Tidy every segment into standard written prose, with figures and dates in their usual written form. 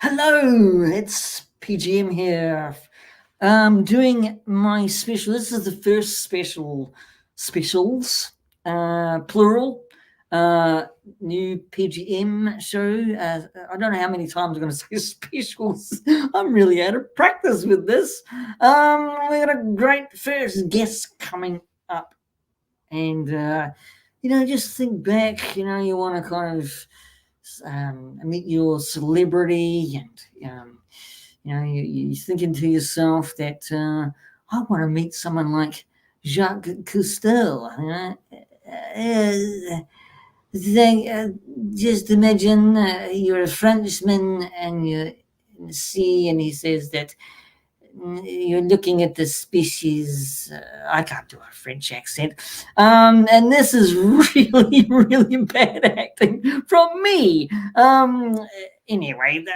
Hello, it's P.G.M here. Doing my special. This is the first specials, plural, uh, new P.G.M show. I don't know how many times I'm going to say specials. I'm really out of practice with this. We got a great first guest coming up, and just think back. You want to kind of meet your celebrity, and you're thinking to yourself that I want to meet someone like Jacques Cousteau. They, just imagine you're a Frenchman and you're in the sea, and he says that you're looking at the species. I can't do a French accent. And this is really, really bad acting from me. Anyway,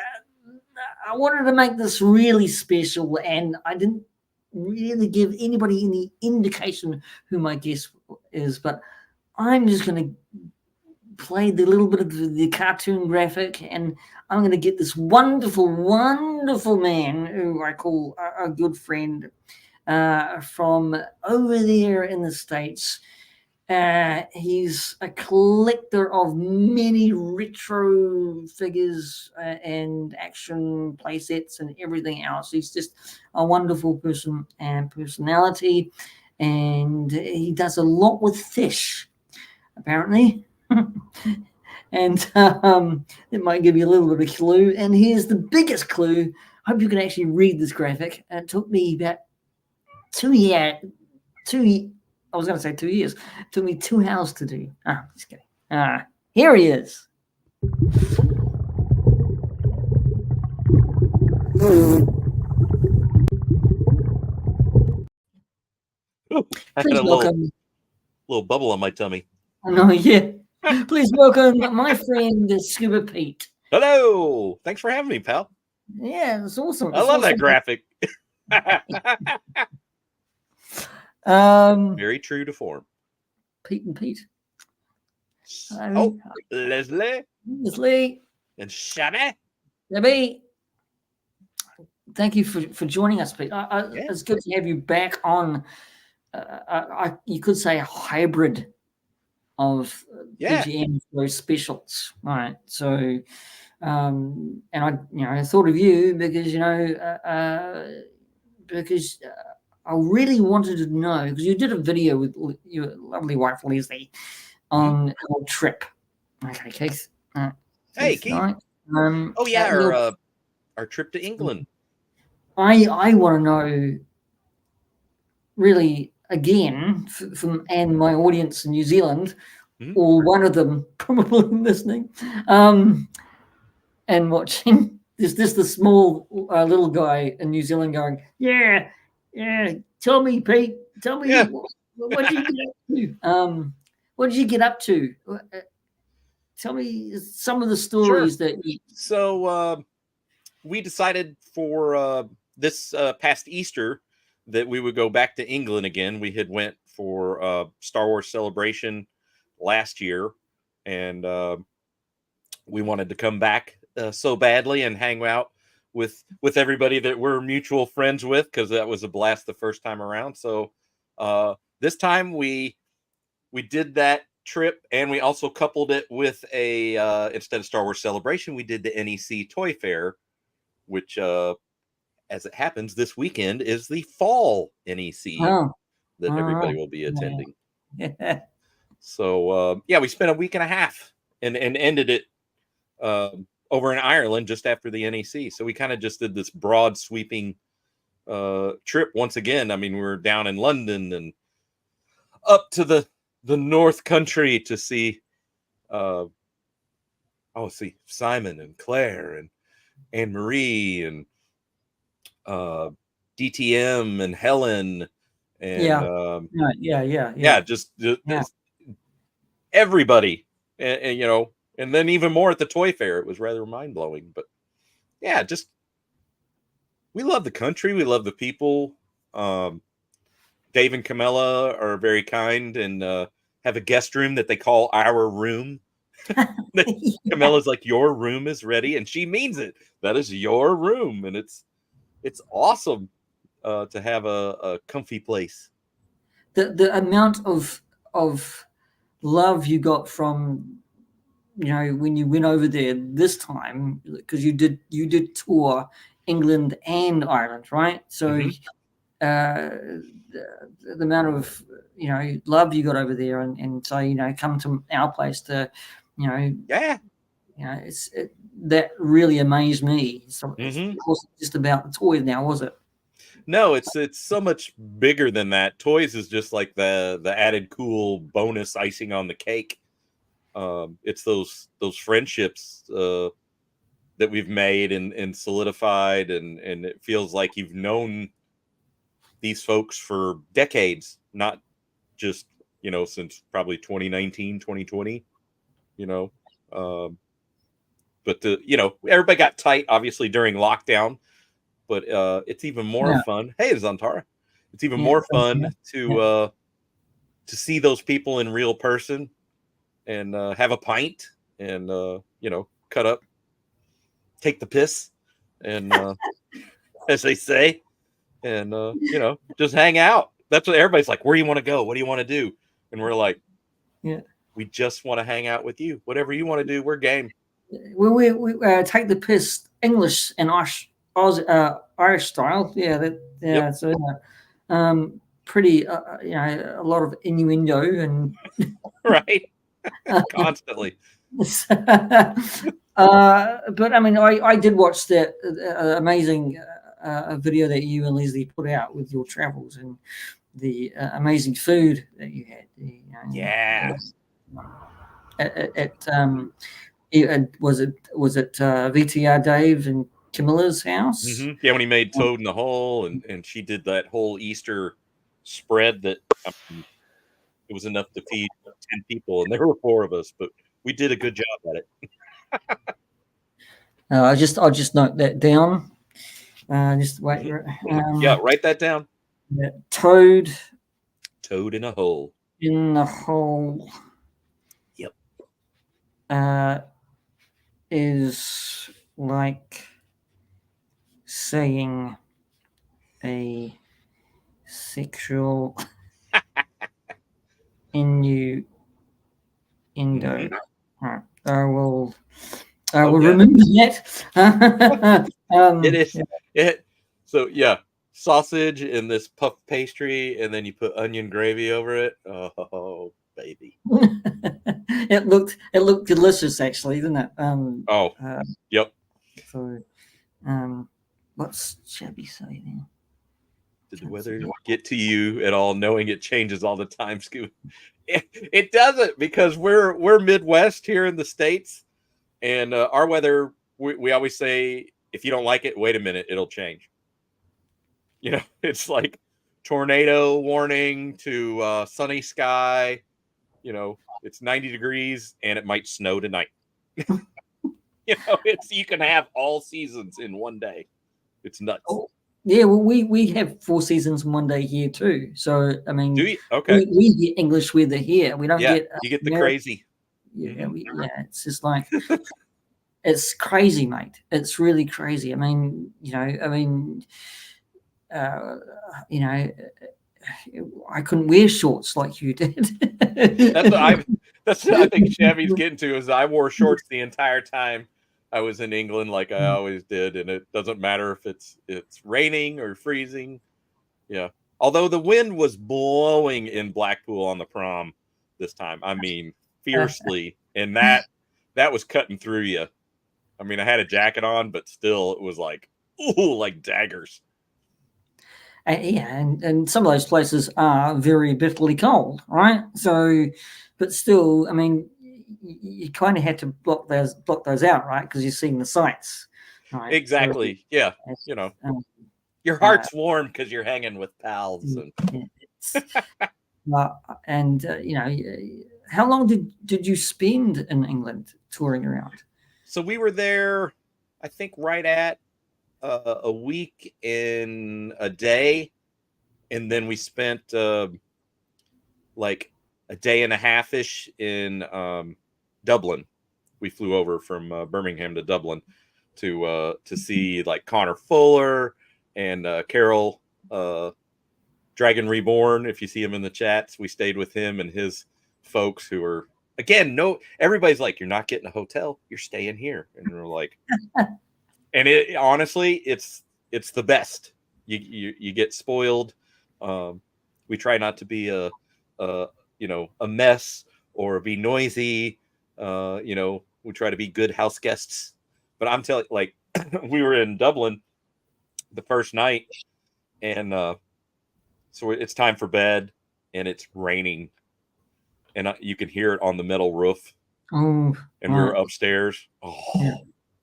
I wanted to make this really special, and I didn't really give anybody any indication who my guest is, but I'm just going to play the little bit of the cartoon graphic, and I'm going to get this wonderful, wonderful man who I call a good friend from over there in the States. He's a collector of many retro figures and action playsets and everything else. He's just a wonderful person and personality, and he does a lot with fish, apparently. And it might give you a little bit of a clue. And here's the biggest clue. I hope you can actually read this graphic. It took me about 2 years. I was going to say 2 years. It took me 2 hours to do. Just kidding. Here he is. Ooh, I had a little bubble on my tummy. I know, yeah. Please welcome my friend Scuba Pete. Hello. Thanks for having me, pal. Yeah, it's awesome. I love that graphic. Very true to form. Pete and Pete. Leslie. And Shabby. Thank you for joining us, Pete. It's good to have you back on. You could say a hybrid of P.G.M specials, right? So, and I thought of you because I really wanted to know, because you did a video with your lovely wife Leslie on our trip. Okay, Keith. Hey, Keith. Right. Our trip to England. I want to know, really, again, from and my audience in New Zealand, or one of them probably listening, and watching. Is this the small little guy in New Zealand going, yeah, tell me, Pete, tell me, what did you get up to? What did you get up to? Tell me some of the stories that you... So we decided for this past Easter that we would go back to England again. We had went for Star Wars Celebration last year, and we wanted to come back so badly and hang out with everybody that we're mutual friends with, because that was a blast the first time around. So this time we did that trip, and we also coupled it with a instead of Star Wars Celebration, we did the NEC Toy Fair, which as it happens this weekend is the fall NEC that everybody will be attending. So we spent a week and a half and ended it over in Ireland just after the NEC. So we kind of just did this broad sweeping trip once again. I mean, we were down in London and up to the North Country to see Simon and Claire and Anne Marie and DTM and Helen and just everybody, and and then even more at the toy fair. It was rather mind-blowing, but just we love the country, we love the people. Dave and Camilla are very kind and have a guest room that they call our room. Camilla's like, your room is ready, and she means it. That is your room, and it's awesome to have a comfy place. The amount of love you got from, when you went over there this time, because you did tour England and Ireland, right? So Mm-hmm. the amount of love you got over there, and so come to our place to you know Yeah. that really amazed me. So it Mm-hmm. wasn't just about the toys now, was it? No, it's so much bigger than that. Toys is just like the added cool bonus icing on the cake. It's those friendships that we've made and solidified, and it feels like you've known these folks for decades, not just since probably 2019, 2020. You know, um, but everybody got tight obviously during lockdown, but it's even more Yeah, fun. Hey, it's Antara. It's even yeah, more yeah, fun yeah. to see those people in real person and have a pint and cut up, take the piss, and as they say, and just hang out. That's what everybody's like. Where do you want to go? What do you want to do? And we're like, Yeah. we just want to hang out with you. Whatever you want to do, we're game. We take the piss English and Irish style. Yeah, Yep. yeah. So pretty a lot of innuendo and Right. Constantly. but I mean, I did watch that amazing video that you and Leslie put out with your travels and the amazing food that you had. Yeah. Was it VTR Dave and Camilla's house? Yeah, when he made Toad in the Hole, and she did that whole Easter spread that, I mean, it was enough to feed 10 people, and there were four of us, but we did a good job at it. I'll just note that down. Just wait. Yeah, write that down. Yeah, Toad Toad in a hole. in the hole Yep. uh, is like saying a sexual innuendo. Mhm. Right. I will Oh, yeah. remember that. It is. Yeah. It. So, yeah, sausage and this puff pastry, and then you put onion gravy over it. Oh, baby. It looked delicious, actually, didn't it? Oh, Uh, yep. so, um, what's Shabby say then? Did the weather get to you at all, knowing it changes all the time, Scoot? It doesn't, because we're Midwest here in the States, and our weather, we always say, if you don't like it, wait a minute, it'll change. It's like tornado warning to sunny sky. It's 90 degrees and it might snow tonight. It's you can have all seasons in one day. It's nuts. Oh, yeah. Well, we have 4 seasons in one day here too. So I Do mean, you? Okay. we get English weather here. We don't Yeah, get you get the American. crazy. Yeah, Hmm. it's just like it's crazy, mate. It's really crazy. I mean, uh, you know, I couldn't wear shorts like you did. That's what I. That's what I think Chevy's getting to, is I wore shorts the entire time I was in England, like I always did, and it doesn't matter if it's raining or freezing. Yeah. Although the wind was blowing in Blackpool on the prom this time. I mean, fiercely, and that was cutting through you. I mean, I had a jacket on, but still, it was like, ooh, like daggers. Yeah, and some of those places are very bitterly cold, right? So, but still, I mean, you kind of had to block those out, right? Because you're seeing the sights, right? So, Exactly. Yeah. You know, um, your uh, heart's warm because you're hanging with pals. And it's, and how long did you spend in England touring around? so we were there, I think, right at a week in a day, and then we spent like a day and a half ish in Dublin. we flew over from Birmingham to Dublin to see like Connor Fuller and Carol Dragon Reborn. If you see him in the chats, we stayed with him and his folks who are again everybody's like, you're not getting a hotel, you're staying here, and we're like, and it honestly, it's the best. You get spoiled. We try not to be a mess or be noisy. We try to be good house guests. But I'm telling, like, we were in Dublin the first night, and so it's time for bed, and it's raining, and you can hear it on the metal roof. Oh, and we were upstairs. Oh, yeah.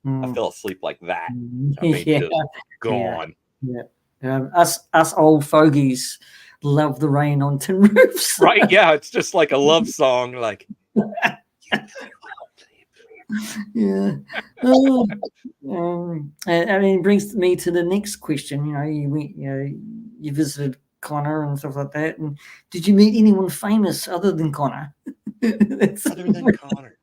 I fell asleep like that. I mean, Yeah. just gone. Yeah. Us old fogies love the rain on tin roofs. Right? Yeah, it's just like a love song. Like, yeah. Oh, I mean, it brings me to the next question. You visited Connor and stuff like that. And did you meet anyone famous other than Connor? Other than Connor.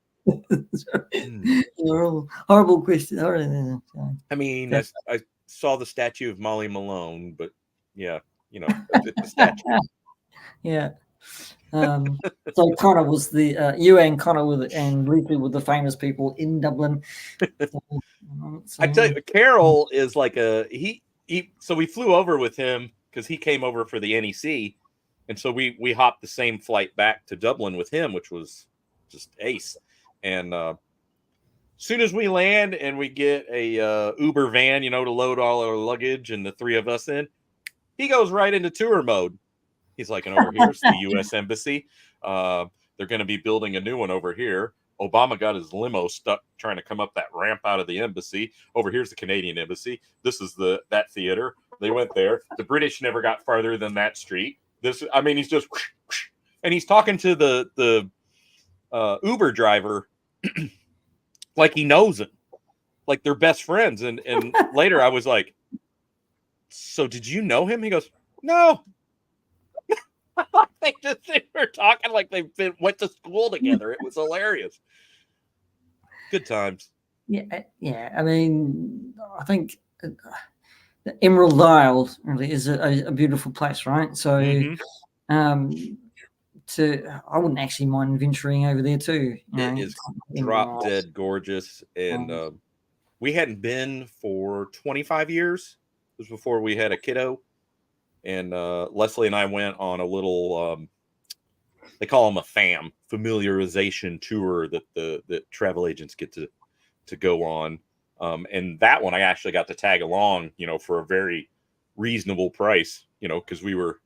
Horrible question. I mean, I saw the statue of Molly Malone, but yeah, it's a statue. Yeah. So Connor was you and Connor and Lucy were the famous people in Dublin. I tell you, Carol is like so we flew over with him because he came over for the NEC, and so we hopped the same flight back to Dublin with him, which was just ace. And as soon as we land and we get a Uber van, to load all our luggage and the three of us in, he goes right into tour mode. He's like, and over here's the U.S. Embassy. They're going to be building a new one over here. Obama got his limo stuck trying to come up that ramp out of the embassy. Over here's the Canadian embassy. This is that theater. They went there. The British never got farther than that street. He's just, and he's talking to the Uber driver like he knows him, like they're best friends. And later I was like, so did you know him? He goes, no. They were talking like they went to school together. It was hilarious. Good times. Yeah. I mean, I think the Emerald Isle really is a beautiful place, right? So, I wouldn't actually mind venturing over there too. It is drop dead gorgeous, and we hadn't been for 25 years. It was before we had a kiddo. And Leslie and I went on a little, they call them a familiarization tour that travel agents get to go on. And that one I actually got to tag along, for a very reasonable price, because we were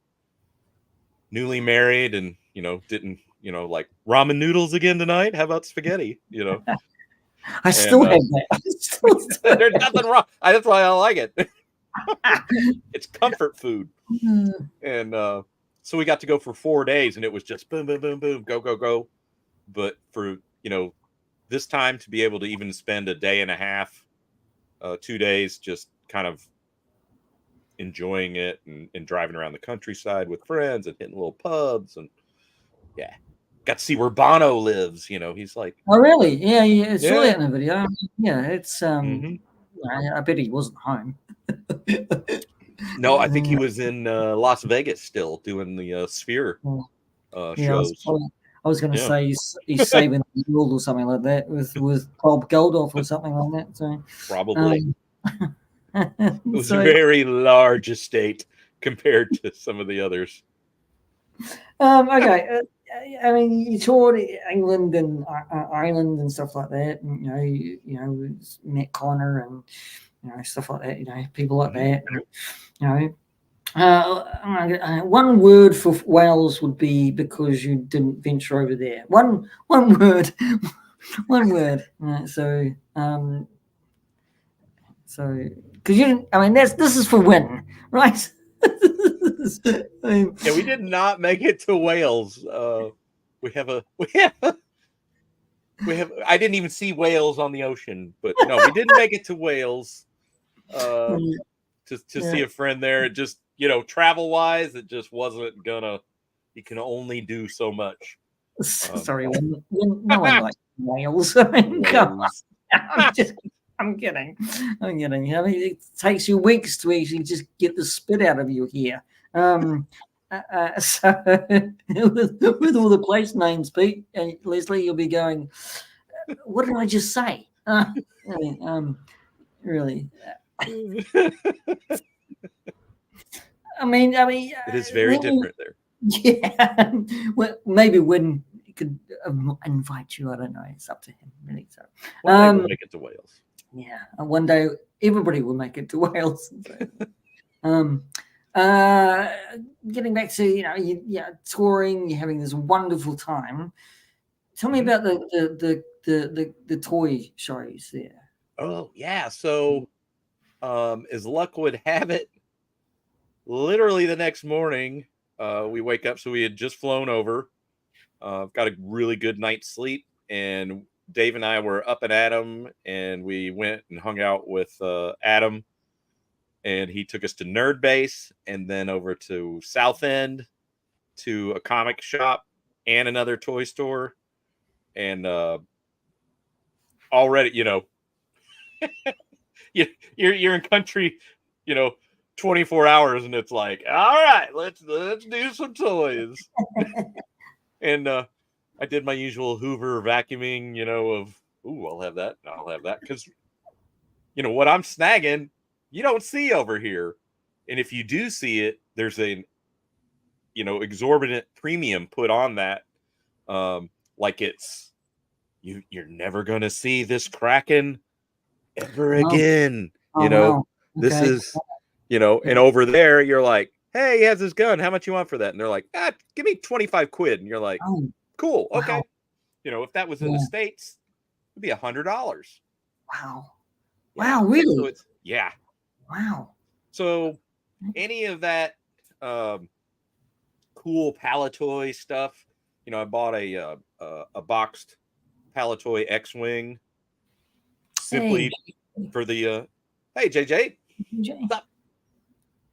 newly married and, didn't, like ramen noodles again tonight. How about spaghetti? I still have that. There's nothing wrong. That's why I like it. It's comfort food. And so we got to go for 4 days, and it was just boom, boom, boom, boom, go, go, go. But for this time to be able to even spend a day and a half, 2 days, just kind of enjoying it and driving around the countryside with friends and hitting little pubs, and got to see where Bono lives. He's like, oh really? Yeah. Saw that in the video. Yeah, it's I bet he wasn't home. No, I think he was in Las Vegas still doing the Sphere shows. I was going to say he's saving the world or something like that with Bob Geldof or something like that. So probably it was a very large estate compared to some of the others. Okay. I mean, you toured England and Ireland and stuff like that, and met Connor and stuff like that. People like that. One word for Wales would be because you didn't venture over there. One word, one word. So because you didn't. I mean, this is for win, right? Yeah, we did not make it to Wales. We have. I didn't even see whales on the ocean, but no, we didn't make it to Wales. To see a friend there, it just travel wise, it just wasn't gonna. You can only do so much. Sorry, when no one likes whales. I mean, come on. Whales. I'm kidding. I'm kidding. I mean, it takes you weeks to actually just get the spit out of you here. So with all the place names, Pete and Leslie, you'll be going, what did I just say? Really. It is very different there. Yeah. Well, maybe when he could invite you, I don't know. It's up to him, really. So, One day we'll make it to Wales. yeah, one day everybody will make it to Wales. Getting back to touring, you're having this wonderful time. Tell me about the toy shows there. Oh yeah, so as luck would have it, literally the next morning, we wake up. So we had just flown over, got a really good night's sleep, and Dave and I were up at Adam, and we went and hung out with Adam, and he took us to Nerd Base, and then over to South End, to a comic shop and another toy store, and already, you're in country, 24 hours, and it's like, all right, let's do some toys. And I did my usual Hoover vacuuming, of, I'll have that, because what I'm snagging, you don't see over here, and if you do see it, there's an exorbitant premium put on that, like it's you're never gonna see this Kraken ever again. Wow. This Okay. is, and over there you're like, hey, he has his gun. How much you want for that? And they're like, give me 25 quid. And you're like, cool. Wow. Okay. If that was in the States, it'd be $100. Wow. Yeah. Wow. Really? So it's, yeah. Wow. So any of that cool Palatoy stuff, I bought a boxed Palatoy X-Wing simply for the hey JJ, stop.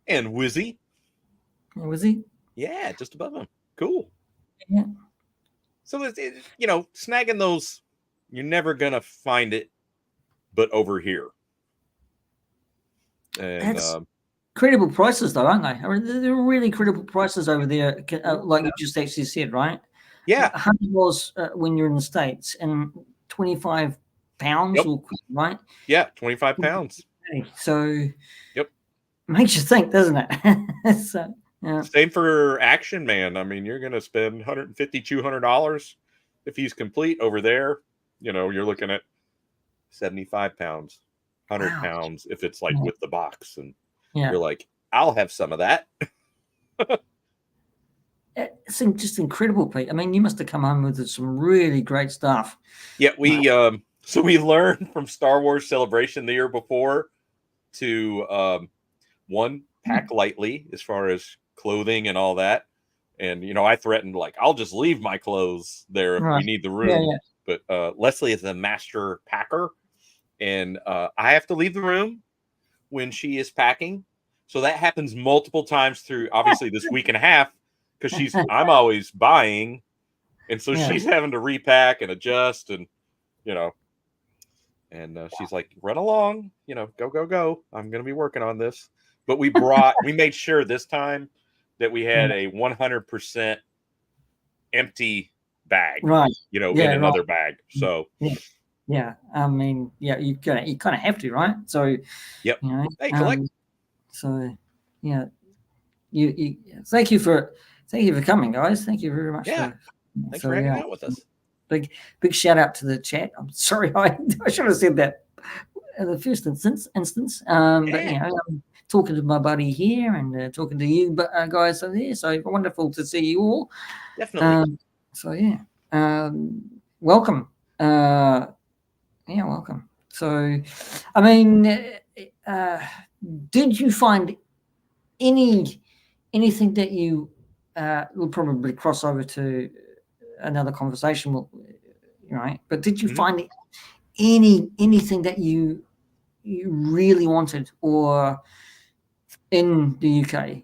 And Wizzy. Wizzy? Yeah, just above him. Cool. Yeah. So it's snagging those, you're never gonna find it but over here. And that's credible prices though, aren't they? I mean, they're really credible prices over there, like you just actually said, right? Yeah. $100 when you're in the States, and 25 pounds, yep. or right? Yeah, 25 pounds. So yep, makes you think, doesn't it? So yeah. Same for Action Man. I mean, you're gonna spend $150, $200 if he's complete. Over there, you're looking at 75 pounds, 100 pounds if it's like with the box, and you're like, I'll have some of that. It's just incredible, Pete. I mean, you must have come home with some really great stuff. Yeah, so we learned from Star Wars Celebration the year before to one, pack lightly as far as clothing and all that. And I threatened, like, I'll just leave my clothes there if we need the room. But Leslie is a master packer, and I have to leave the room when she is packing. So that happens multiple times through, obviously, this week and a half, because I'm always buying, and so she's having to repack and adjust, and and she's like, run along, go, I'm gonna be working on this. But we made sure this time that we had a 100% empty bag, right? In another bag. So I mean, you kind of have to, right? So yep. Hey, collect. So yeah, you thank you for coming, guys. Thank you very much. Yeah, thanks for hanging out with us. Big shout out to the chat. I'm sorry, I should have said that in the first instance. But I'm talking to my buddy here and talking to you guys over there. So wonderful to see you all. Definitely. Welcome. Welcome. So, I mean, did you find anything that you will probably cross over to another conversation, right? But did you find anything that you really wanted, or in the UK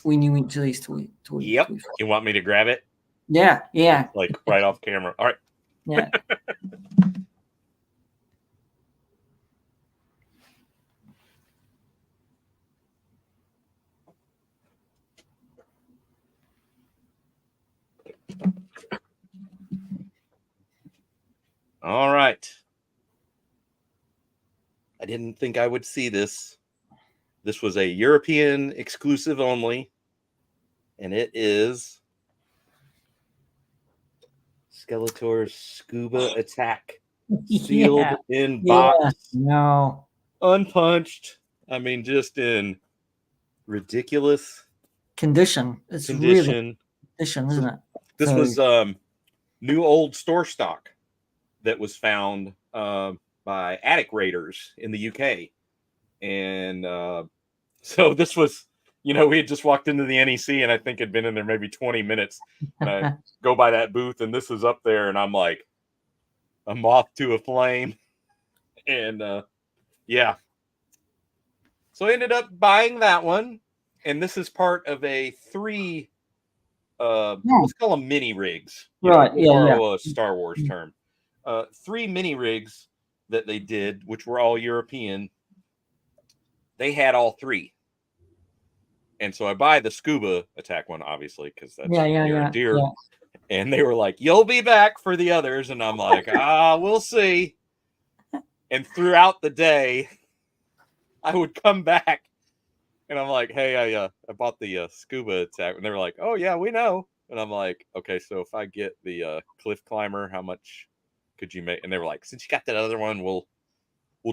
when you went to these toy? Yep. You want me to grab it? Yeah, yeah, like right off camera. All right. yeah. All right. I didn't think I would see this. This was a European exclusive only, and it is Skeletor's Scuba Attack, sealed Yeah, in yeah. box, No unpunched. I mean, just in ridiculous condition. It's really condition. condition, So isn't it? this So was new old store stock that was found by attic raiders in the UK, and so this was, we had just walked into the NEC, and I think had been in there maybe 20 minutes, and I go by that booth, and this is up there, and I'm like a moth to a flame, and yeah. So I ended up buying that one, and this is part of a three. yeah. Let's call them mini rigs. Right. We'll Yeah, yeah. borrow a Star Wars term. Three mini rigs that they did, which were all European. They had all three, and so I buy the Scuba Attack one, obviously, because Yeah, that's yeah, near and yeah, dear. yeah. And they were like, "You'll be back for the others," and I'm like, we'll see. And throughout the day, I would come back, and I'm like, "Hey, I bought the Scuba Attack," and they were like, "Oh yeah, we know." And I'm like, "Okay, so if I get the Cliff Climber, how much could you make?" And they were like, "Since you got that other one, we'll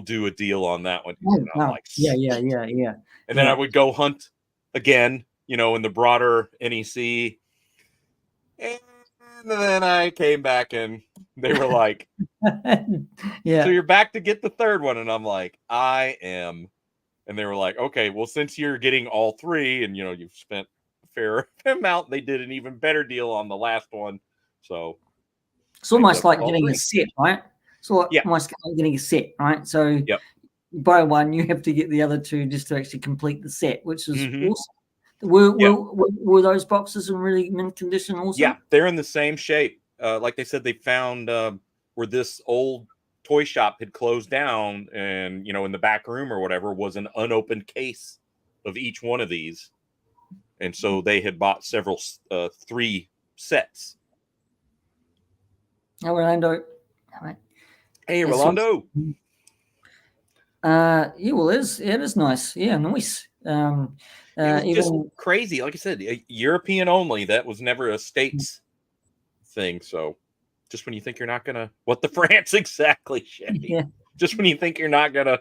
do a deal on that one." Oh, And I'm wow. like, Yeah, yeah, "Sweet." yeah, yeah, And then I yeah. would go hunt again, in the broader NEC. And then I came back, and they were like, "So Yeah. you're back to get the third one?" And I'm like, "I am." And they were like, "Okay, well, since you're getting all three, and you've spent a fair amount, they did an even better deal on the last one." So It's I ended almost up with like all getting a three. set, right? It's Yeah. almost like getting a set, right? So Yep. you buy one, you have to get the other two just to actually complete the set, which is Mm-hmm. awesome. Were, Yeah. were, were those boxes in really mint condition also? Yeah. They're in the same shape. Like they said, they found where this old toy shop had closed down, and in the back room or whatever was an unopened case of each one of these, and so they had bought several three sets. Oh, Orlando. All right. Hey, It's awesome. Rolando. Yeah, well, it is nice. Yeah, nice. It was just Even crazy. Like I said, European only. That was never a states thing. So just when you think you're not gonna, what the France exactly, Chevy? yeah. Just when you think you're not gonna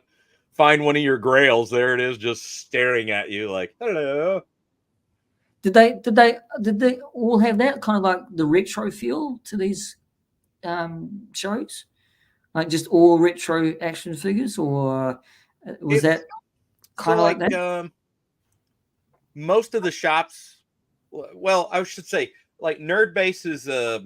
find one of your grails, there it is, just staring at you like, "Hello." Did they all have that kind of like the retro feel to these shows? Like just all retro action figures, or was It that so kind of like like that? most of the shops. Well, I should say like Nerd Base is a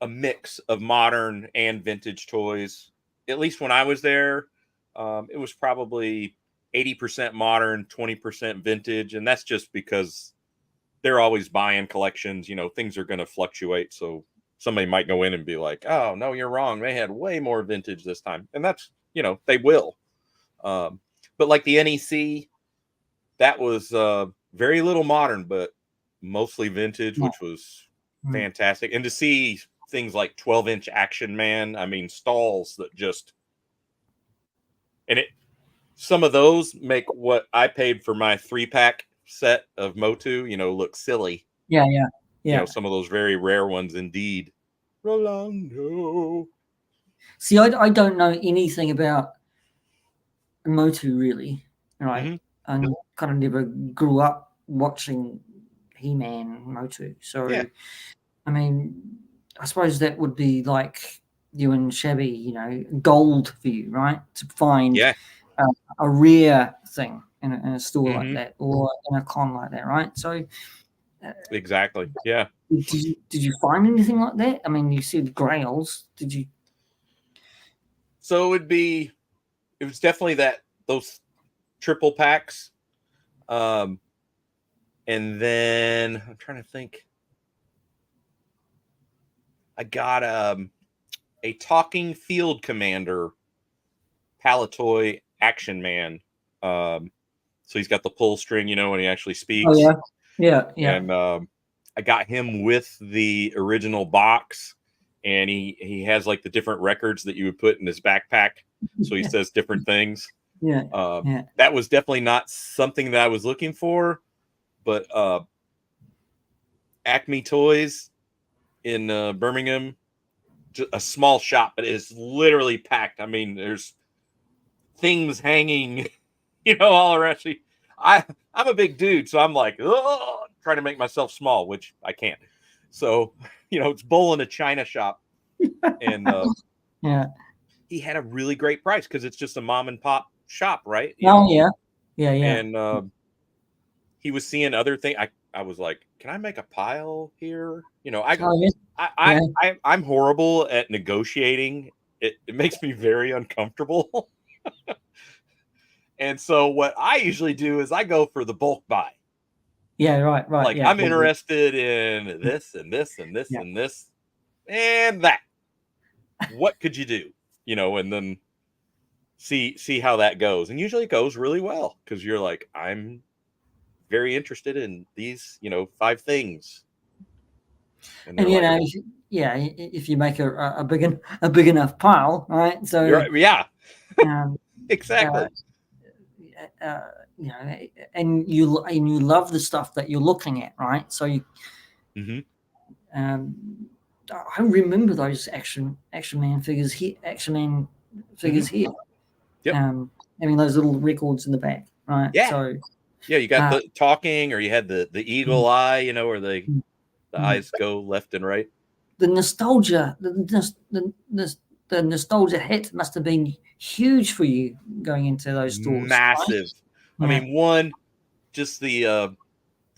mix of modern and vintage toys. At least when I was there, it was probably 80% modern, 20% vintage. And that's just because they're always buying collections. Things are going to fluctuate. So somebody might go in and be like, "Oh, no, you're wrong. They had way more vintage this time." And that's, they will. But like the NEC, that was very little modern, but mostly vintage, No. which was Mm. fantastic. And to see things like 12-inch Action Man, I mean, stalls that just, and some of those make what I paid for my 3-pack set of Motu, look silly. Yeah, yeah, yeah. Some of those very rare ones indeed. Rolando. See, I don't know anything about Motu really, right? Mm-hmm. I kind of never grew up watching He-Man Motu, so Yeah. I mean, I suppose that would be like you and Shabby, gold for you, right? To find Yeah. a, a rare thing in a store like Mm-hmm. that or in a con like that, right? So, Exactly. Yeah. did you find anything like that? I mean, you said Grails. Did you? So it was definitely those triple packs. Um, and then I'm trying to think. I got a talking field commander Palatoy Action Man. So he's got the pull string, when he actually Oh speaks. yeah, yeah, yeah. And I got him with the original box, and he has like the different records that you would put in his backpack, so he Yeah, says different things. yeah, yeah. That was definitely not something that I was looking for, but Acme Toys in Birmingham, just a small shop, but it's literally packed. I mean, there's things hanging, all around. I'm a big dude, so I'm like, oh, trying to make myself small, which I can't. So, it's bull in a china shop, and Yeah. he had a really great price because it's just a mom and pop shop, right? Oh yeah, yeah, yeah. And he was seeing other things. I was like, can I make a pile here? Oh yeah, I yeah. I'm horrible at negotiating. It makes me very uncomfortable. And so what I usually do is I go for the bulk buy. Yeah, right, right. Like, Yeah, I'm interested in this and this and this yeah. and this and that. What could you do? And then see how that goes. And usually it goes really well because you're like, I'm very interested in these, 5 things. And they're And like, yeah, if you make a big enough pile, right? you're So, right. Yeah, um, uh, exactly. uh, and you love the stuff that you're looking at, right? So Hmm. um, I remember those action man figures here, action man Hmm. figures here. Yep. Having those little records in the back, right? Yeah. So, Yeah. You got uh, the talking, or you had the mm, eagle eye, where the mm. eyes go left and right. The nostalgia, the nostalgia hit must have been huge for you going into those stores, right? Massive. I Yeah. mean, one, just the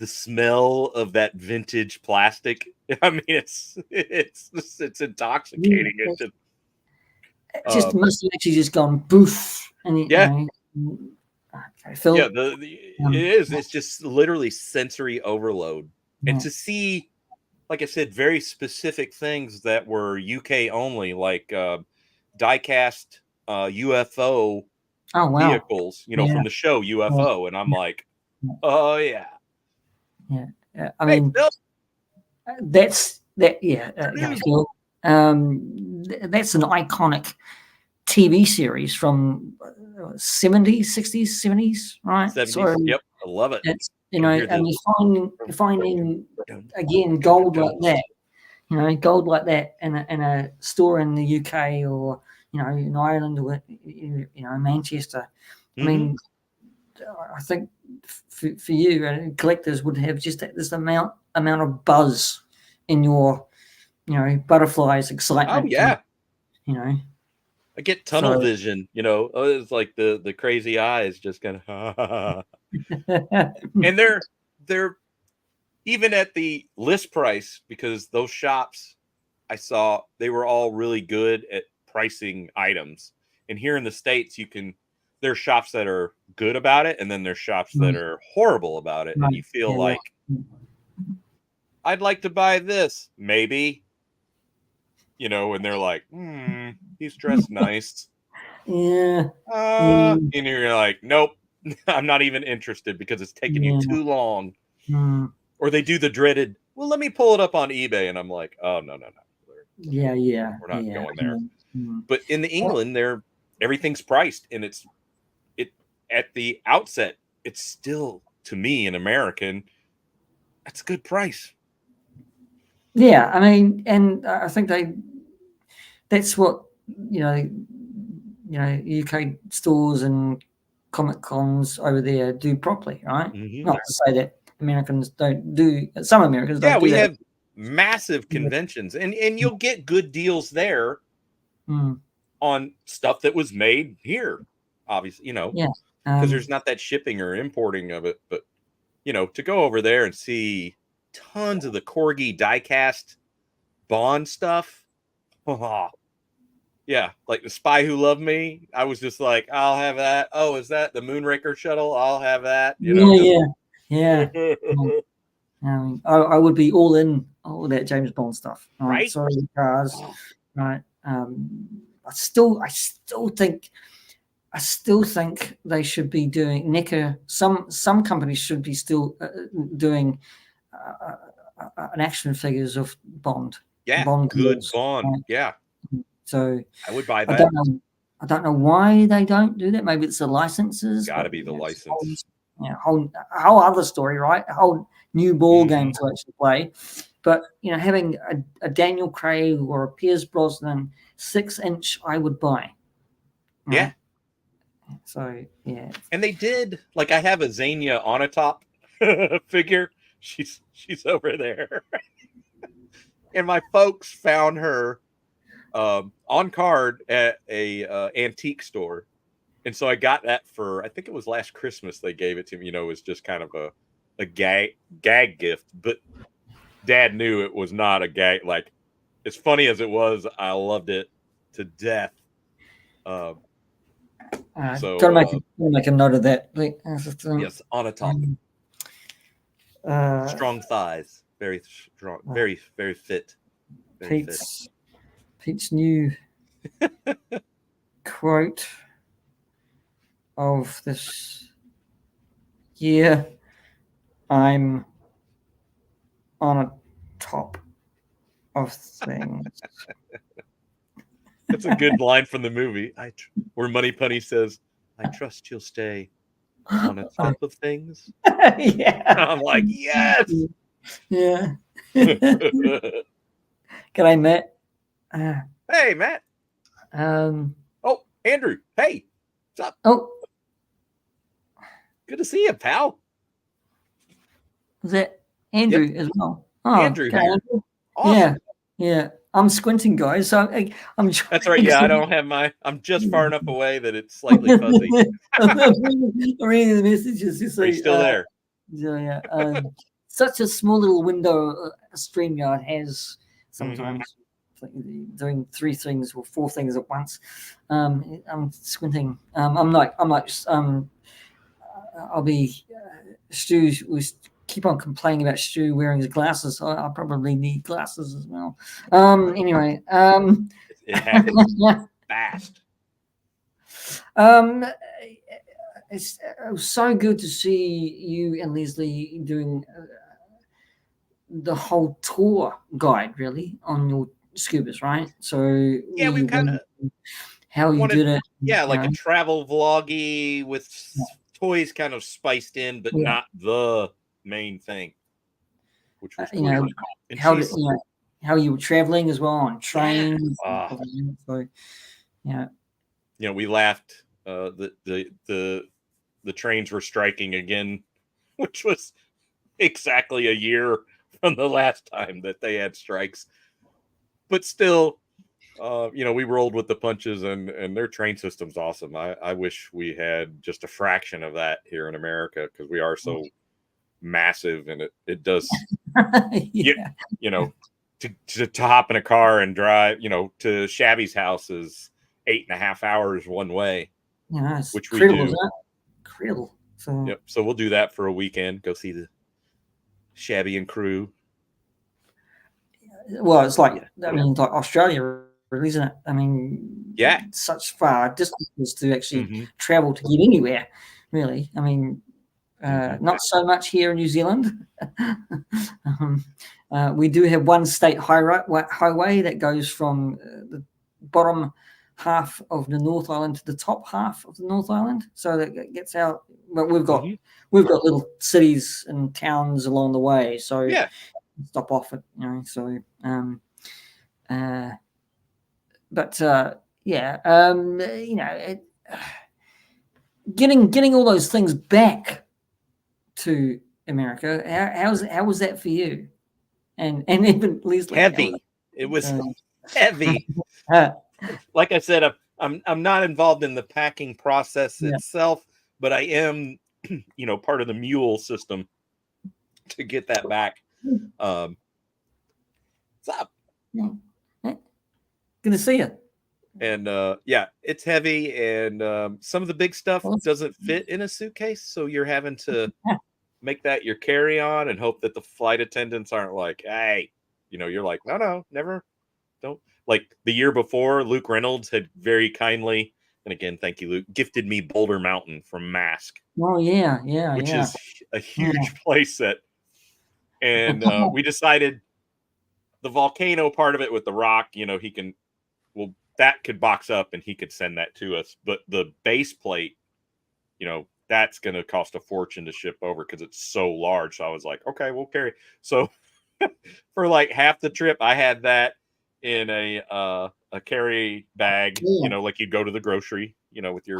smell of that vintage plastic. I mean, it's Mm, intoxicating. It just it uh just must have actually just gone boof, and yeah, mm, okay, yeah, Phil. it is. It's just literally sensory overload. And Yeah. to see, like I said, very specific things that were UK only, like diecast UFO Oh wow. vehicles, Yeah. from the show Yeah. UFO. And I'm like, Yeah. oh yeah. Yeah. I Hey, mean, Phil. that's that. Yeah. Okay, Dude. Phil. That's an iconic TV series from 70s, 60s, 70s, right? So 70s. Yep. I love it. it's You can hear and the you're finding again gold like that, gold like that in a store in the UK or in Ireland or Manchester. I hmm mean, I think for you collectors would have just this amount of buzz in your butterflies Oh excitement and yeah. you know I get tunnel so vision, it's like the crazy eyes just kind of and they're even at the list price, because those shops I saw, they were all really good at pricing items. And here in the States, there's shops that are good about it, and then there's shops that Mm, are horrible about it. And right, you feel yeah, like, I'd like to buy this, maybe, and they're like, he's dressed nice. yeah, yeah, And you're like, nope, I'm not even interested because it's taking you yeah, too long. mm, Or they do the dreaded, well, let me pull it up on eBay. And I'm like, oh, no, no, no. yeah, yeah, We're not yeah, going there. mm, mm. But in the Well, England, everything's priced, and it at the outset, it's still, to me, an American, that's a good price. yeah, I mean, and I think that's what you know, UK stores and comic cons over there do properly, right? Hmm. Not to say that Americans don't do. Some Americans Yeah, don't do we that. have massive conventions, and you'll get good deals there Mm, on stuff that was made here, obviously, yeah, because there's not that shipping or importing of it. But to go over there and see tons of the Corgi diecast Bond stuff. Oh, yeah, like the Spy Who Loved Me. I was just like, I'll have that. Oh, is that the Moonraker shuttle? I'll have that. yeah, yeah, yeah. I would be all in all that James Bond stuff. Right? Sorry, the cars. Oh, Right. I still think they should be doing NECA. Some companies should be still doing an action figures of yeah. Bond Good girls. Bond. Right? Yeah. So I would buy I that. don't know. I don't know why they don't do that. Maybe it's the licenses, Got to but be the it's a whole, license. a whole other story, right? A whole new ball game Mhm. to actually play. But having a Daniel Craig or a Pierce Brosnan 6-inch, I would buy. Yeah. Right. So yeah. And they did, like, I have a Xenia on a top figure. She's over there. And my folks found her on card at a antique store. And so I got that for, I think it was last Christmas they gave it to me. It was just kind of a gag gift. But Dad knew it was not a gag. Like, as funny as it was, I loved it to death. Gotta So make a note of that. yes, on a top. Uh, Strong thighs, very strong, very fit, very fit. Pete's new quote of this year: "I'm on a top of things." That's a good line from the movie. Where Money Penny says, "I trust you'll stay on a top of things." Yeah. I'm like, yes. Yeah. G'day, Matt. Hey, Matt. Um. Oh, Andrew. Hey, what's up? Oh, Good to see you, pal. is that Andrew as well? Oh, Andrew okay. here. Yeah, Awesome. yeah. I'm squinting, guys. So I'm trying. That's right. Yeah, I don't have I'm just far enough away that it's slightly fuzzy. I'm reading the messages. You Are you see, still there? yeah. Such a small little window a StreamYard has sometimes. Doing 3 things or 4 things at once. I'm squinting. I'll be Stu was keep on complaining about Stu wearing his glasses. I probably need glasses as well. Anyway, It happens fast. um, it was so good to see you and Leslie doing the whole tour guide, really, on your scubas, right? So Yeah, we kind of how you wanted, did it, like a travel vloggy with toys kind of spiced in, but not the main thing, which was cool. And how you were traveling as well on trains. Yeah. So yeah, We laughed. The trains were striking again, which was exactly a year from the last time that they had strikes. But still, we rolled with the punches, and their train system's awesome. I wish we had just a fraction of that here in America, because we are so massive, and it does. yeah. To hop in a car and drive, to Shabby's house is 8.5 hours one way, which we do. Incredible. So we'll do that for a weekend. Go see the Shabby and crew. Well, it's like like Australia, isn't it? I mean, yeah, such far distances to actually travel to get anywhere. Really, I mean, not so much here in New Zealand. We do have one state highway that goes from the bottom half of the North Island to the top half of the North Island, so that gets out. But we've got little cities and towns along the way, so stop off at So, getting all those things back to America. How was that for you? And even Leslie, heavy. It was heavy. Like I said, I'm not involved in the packing process itself, but I am, part of the mule system to get that back. What's up? Good to see you. And it's heavy, and some of the big stuff doesn't fit in a suitcase, so you're having to make that your carry-on and hope that the flight attendants aren't like, hey, you're like, no, never, don't. Like the year before, Luke Reynolds had very kindly, and again, thank you, Luke, gifted me Boulder Mountain from Mask, Oh yeah, yeah, which yeah. is a Yeah. huge play set. And we decided the volcano part of it with the rock, he can, well, that could box up and he could send that to us. But the base plate, that's going to cost a fortune to ship over because it's so large. So I was like, okay, we'll carry. So for like half the trip, I had that in a carry bag, Yeah. like you'd go to the grocery, with your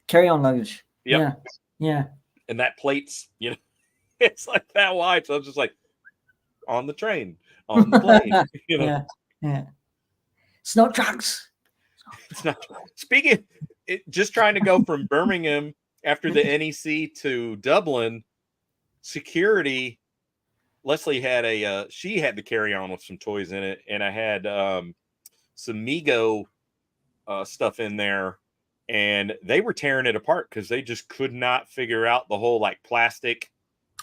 Carry on luggage. yep. Yeah, yeah. And that plate's, it's like that wide. So I was just like on the train, on the plane, Yeah, yeah. It's not drugs. It's not speaking. Just trying to go from Birmingham after the NEC to Dublin. Security. Leslie had she had to carry on with some toys in it, and I had some Mego stuff in there, and they were tearing it apart because they just could not figure out the whole like plastic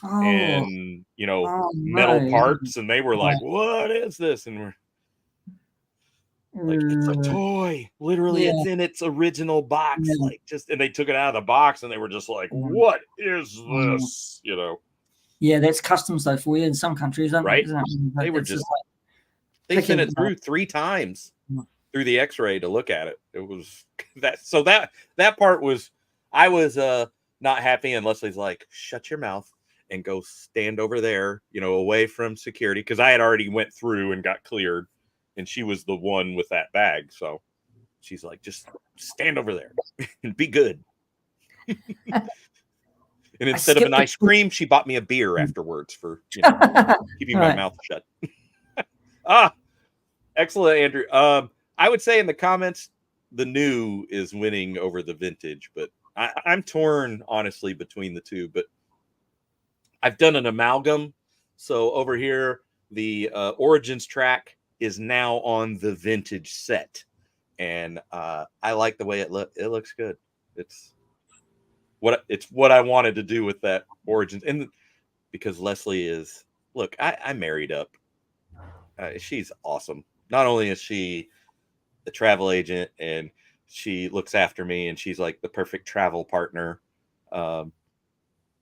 Oh, and oh metal no. parts, and they were like, "What is this?" And we're like, it's a toy. Literally, Yeah, it's in its original box. yeah. Like, just, and they took it out of the box and they were just like, what is this? Yeah, that's customs though for you in some countries, Right? isn't it? They But were it's just just, like they sent picking. it through 3 times Yeah. through the x-ray to look at it. It was that. So that part was, I was not happy. And Leslie's like, shut your mouth and go stand over there, away from security. Cause I had already went through and got cleared. And she was the one with that bag. So she's like, just stand over there and be good. And I instead of an skipped ice cream, she bought me a beer afterwards for, keeping my Right. mouth shut. Excellent, Andrew. I would say in the comments, the new is winning over the vintage, but I'm torn, honestly, between the two. But I've done an amalgam. So over here, the Origins track is now on the vintage set. And I like the way it looks good. It's what I wanted to do with that Origins, and because Leslie is, look, I married up. She's awesome. Not only is she a travel agent and she looks after me, and she's like the perfect travel partner. Um,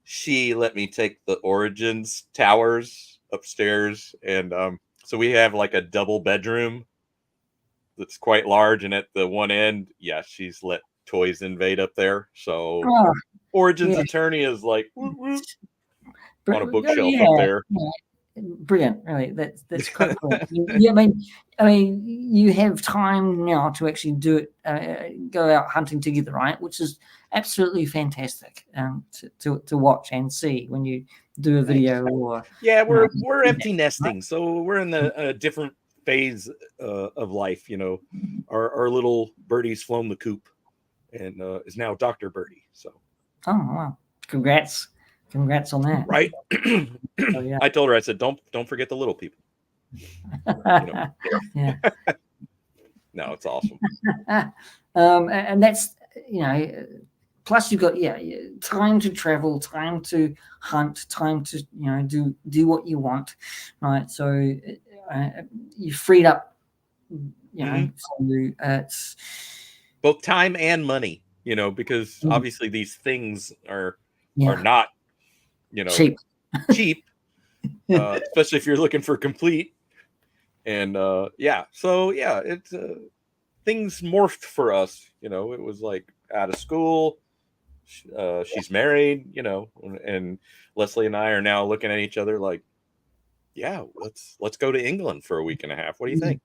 she let me take the Origins towers upstairs, and so we have like a double bedroom that's quite large, and at the one end, yeah, she's let toys invade up there. So Oh, Origins yeah. attorney is like whoop, whoop, on a Oh, bookshelf up yeah. there. Yeah. Brilliant, really. That's quite cool. Yeah, I mean, you have time now to actually do it, go out hunting together, right? Which is absolutely fantastic to watch and see when you do a video or Yeah, we're do empty that, right? nesting, so we're in a different phase of life. Our little birdie's flown the coop and is now Dr. Birdie. So Oh wow! Congrats on that. right. So yeah, I told her, I said, don't forget the little people. yeah. No, it's awesome. And that's plus you've got time to travel, time to hunt, time to do what you want, right? So you freed up, so it's Both time and money, because obviously these things are yeah not, cheap. cheap, especially if you're looking for complete. And so yeah, it's things morphed for us. It was like out of school. She's married, and Leslie and I are now looking at each other like, yeah, let's go to England for a week and a half. What do you think?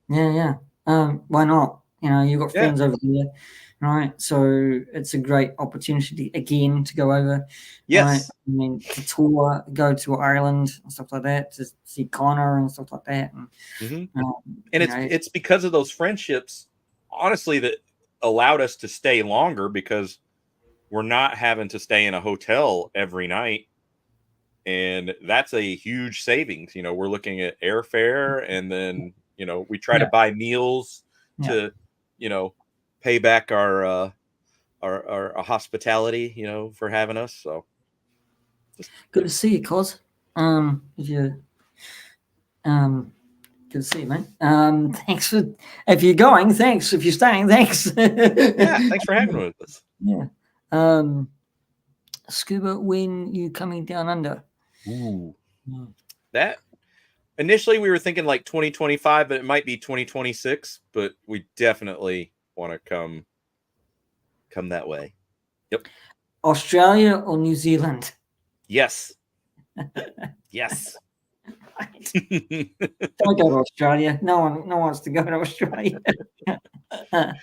Yeah. Why not? You've got Yeah. friends over there, right? So it's a great opportunity again to go over. Yes. Right? I mean, to tour, go to Ireland and stuff like that, to see Connor and stuff like that. And, and it's because of those friendships, honestly, that allowed us to stay longer, because we're not having to stay in a hotel every night. And that's a huge savings. We're looking at airfare, and then, we try to buy meals to, pay back our hospitality, for having us. So Good to see you, Cos. If you good to see you, mate. Thanks for if you're going. Thanks if you're staying. Thanks. Yeah, thanks for hanging with us. Yeah. Um, Scuba, when you coming down under? Ooh, Mm. that initially we were thinking like 2025, but it might be 2026. But we definitely want to come that way. Yep. Australia or New Zealand? Yes. Yes. Right. Don't go to Australia. No one wants to go to Australia. I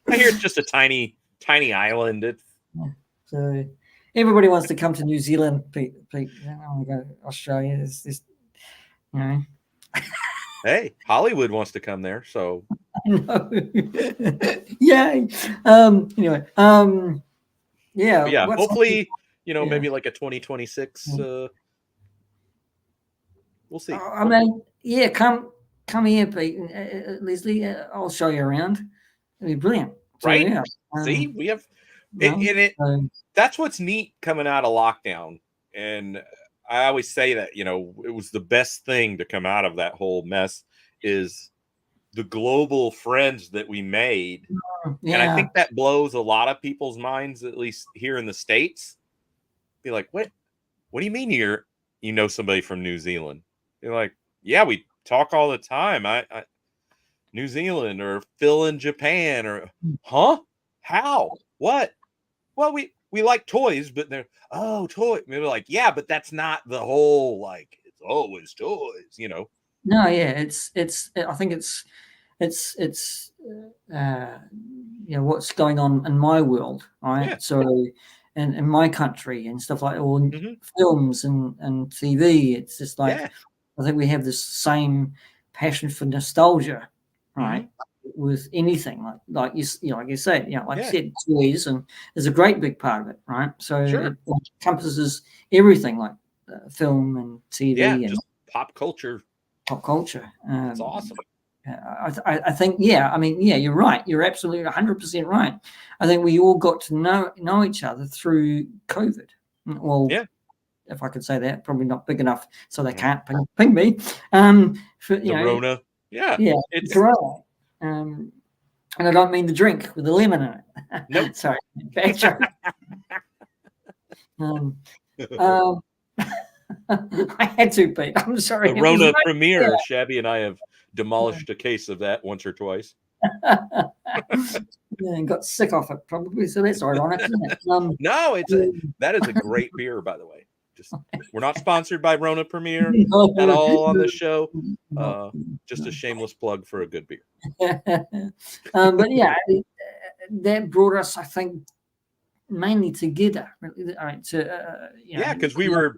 hear it's just a tiny island. It's So everybody wants to come to New Zealand. Pete, they don't want to go to Australia. It's just, you know. hey, Hollywood wants to come there, so I know. Yay. Anyway. Yeah. but yeah, What's hopefully, yeah. maybe like a 2026. We'll see. I mean, yeah. Come here, Pete. Leslie. I'll show you around. It'll be brilliant. So Right? yeah. See, we have it, No, and it. so, That's what's neat coming out of lockdown, and I always say that it was the best thing to come out of that whole mess is the global friends that we made. And I yeah. think that blows a lot of people's minds, at least here in the States. Be like, what do you mean you know somebody from New Zealand? They're like, yeah, we talk all the time. I New Zealand or Phil in Japan or huh? How? What? Well, we like toys, but they're toy. They're like, yeah, but that's not the whole like it's always toys. No, yeah. It's. I think it's uh, what's going on in my world, right? Yeah. So in my country and stuff like or Hmm. films and TV, it's just like Yeah. I think we have this same passion for nostalgia, Hmm. right? With anything like you said, like you Yeah. said, toys and is a great big part of it, right? So it Sure. encompasses everything like film and Yeah. TV and Just pop culture. pop culture. It's awesome. I think, yeah, I mean, yeah, you're right. You're absolutely 100% right. I think we all got to know each other through COVID. Well, Yeah. if I could say that, probably not big enough so they Mhm. can't ping me. For, The Rona. Yeah. yeah, It's Corona. And I don't mean the drink with the lemon in nope. it. Sorry, bad joke. Um, um, I had to, Pete. I'm sorry. The It was Rona right premiere. Shabby and I have demolished a case of that once or twice. yeah, and got sick off it probably. So that's ironic, isn't it? No, that is a great beer, by the way. Just we're not sponsored by Rona Premiere at no, all on this show. no, Just a shameless plug for a good beer. but yeah, that brought us, I think, mainly together. Really, all right, to Yeah, because we were.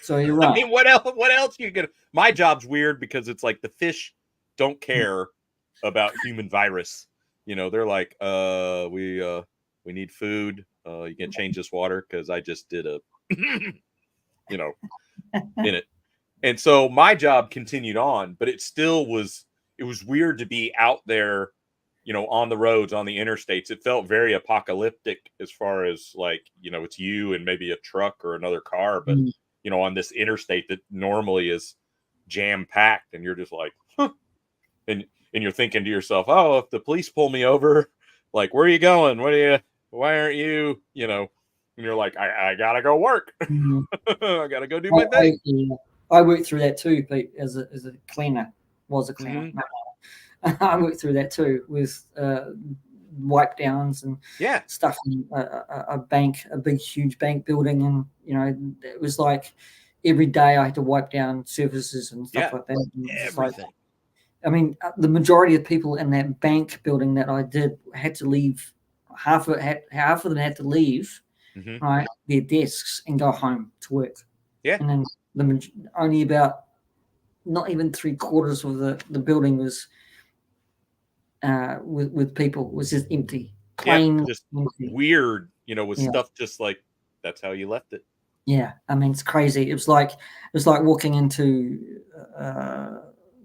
So you're I right. mean, what else? What else you gonna? My job's weird because it's like the fish don't care about human virus. They're like, we need food. You can change this water because I just did a, you know, in it. And so my job continued on, but it was weird to be out there, on the roads, on the interstates. It felt very apocalyptic as far as like, it's you and maybe a truck or another car, but Mm. on this interstate that normally is jam packed and you're just like, huh. And you're thinking to yourself, oh, if the police pull me over, like, where are you going? Why aren't you, and you're like, I gotta go work. Mm. I gotta go do my thing. I worked through that too, Pete, as a cleaner. Was a cleaner. Mm-hmm. I went through that too with wipe downs and Yeah. stuff in a bank, a big, huge bank building. And, it was like every day I had to wipe down surfaces and stuff like that. And it's like, Everything. I mean, the majority of people in that bank building that I did had to leave. Half of them had to leave, Mm-hmm. right, their desks and go home to work. Yeah. And then only about not even 3/4 of the building was with people, was just empty, Yeah. plain Just empty. weird, with Yeah, stuff just like that's how you left it. yeah. I mean, it's crazy. It was like walking into uh,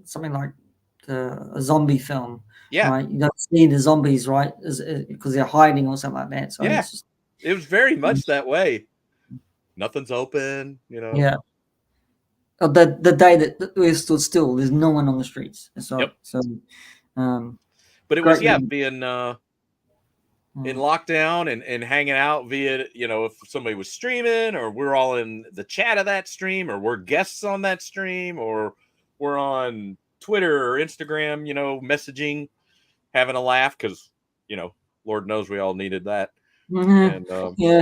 something like a zombie film, Yeah. right? You don't see the zombies, right? Because they're hiding or something like that. So Yeah. it's just It was very much that way. nothing's open. Yeah. Oh, the day that we stood still, there's no one on the streets. Yep. So But it was great little, being in lockdown and hanging out via, if somebody was streaming, or we're all in the chat of that stream, or we're guests on that stream, or we're on Twitter or Instagram, messaging, having a laugh, because Lord knows we all needed that. And yeah.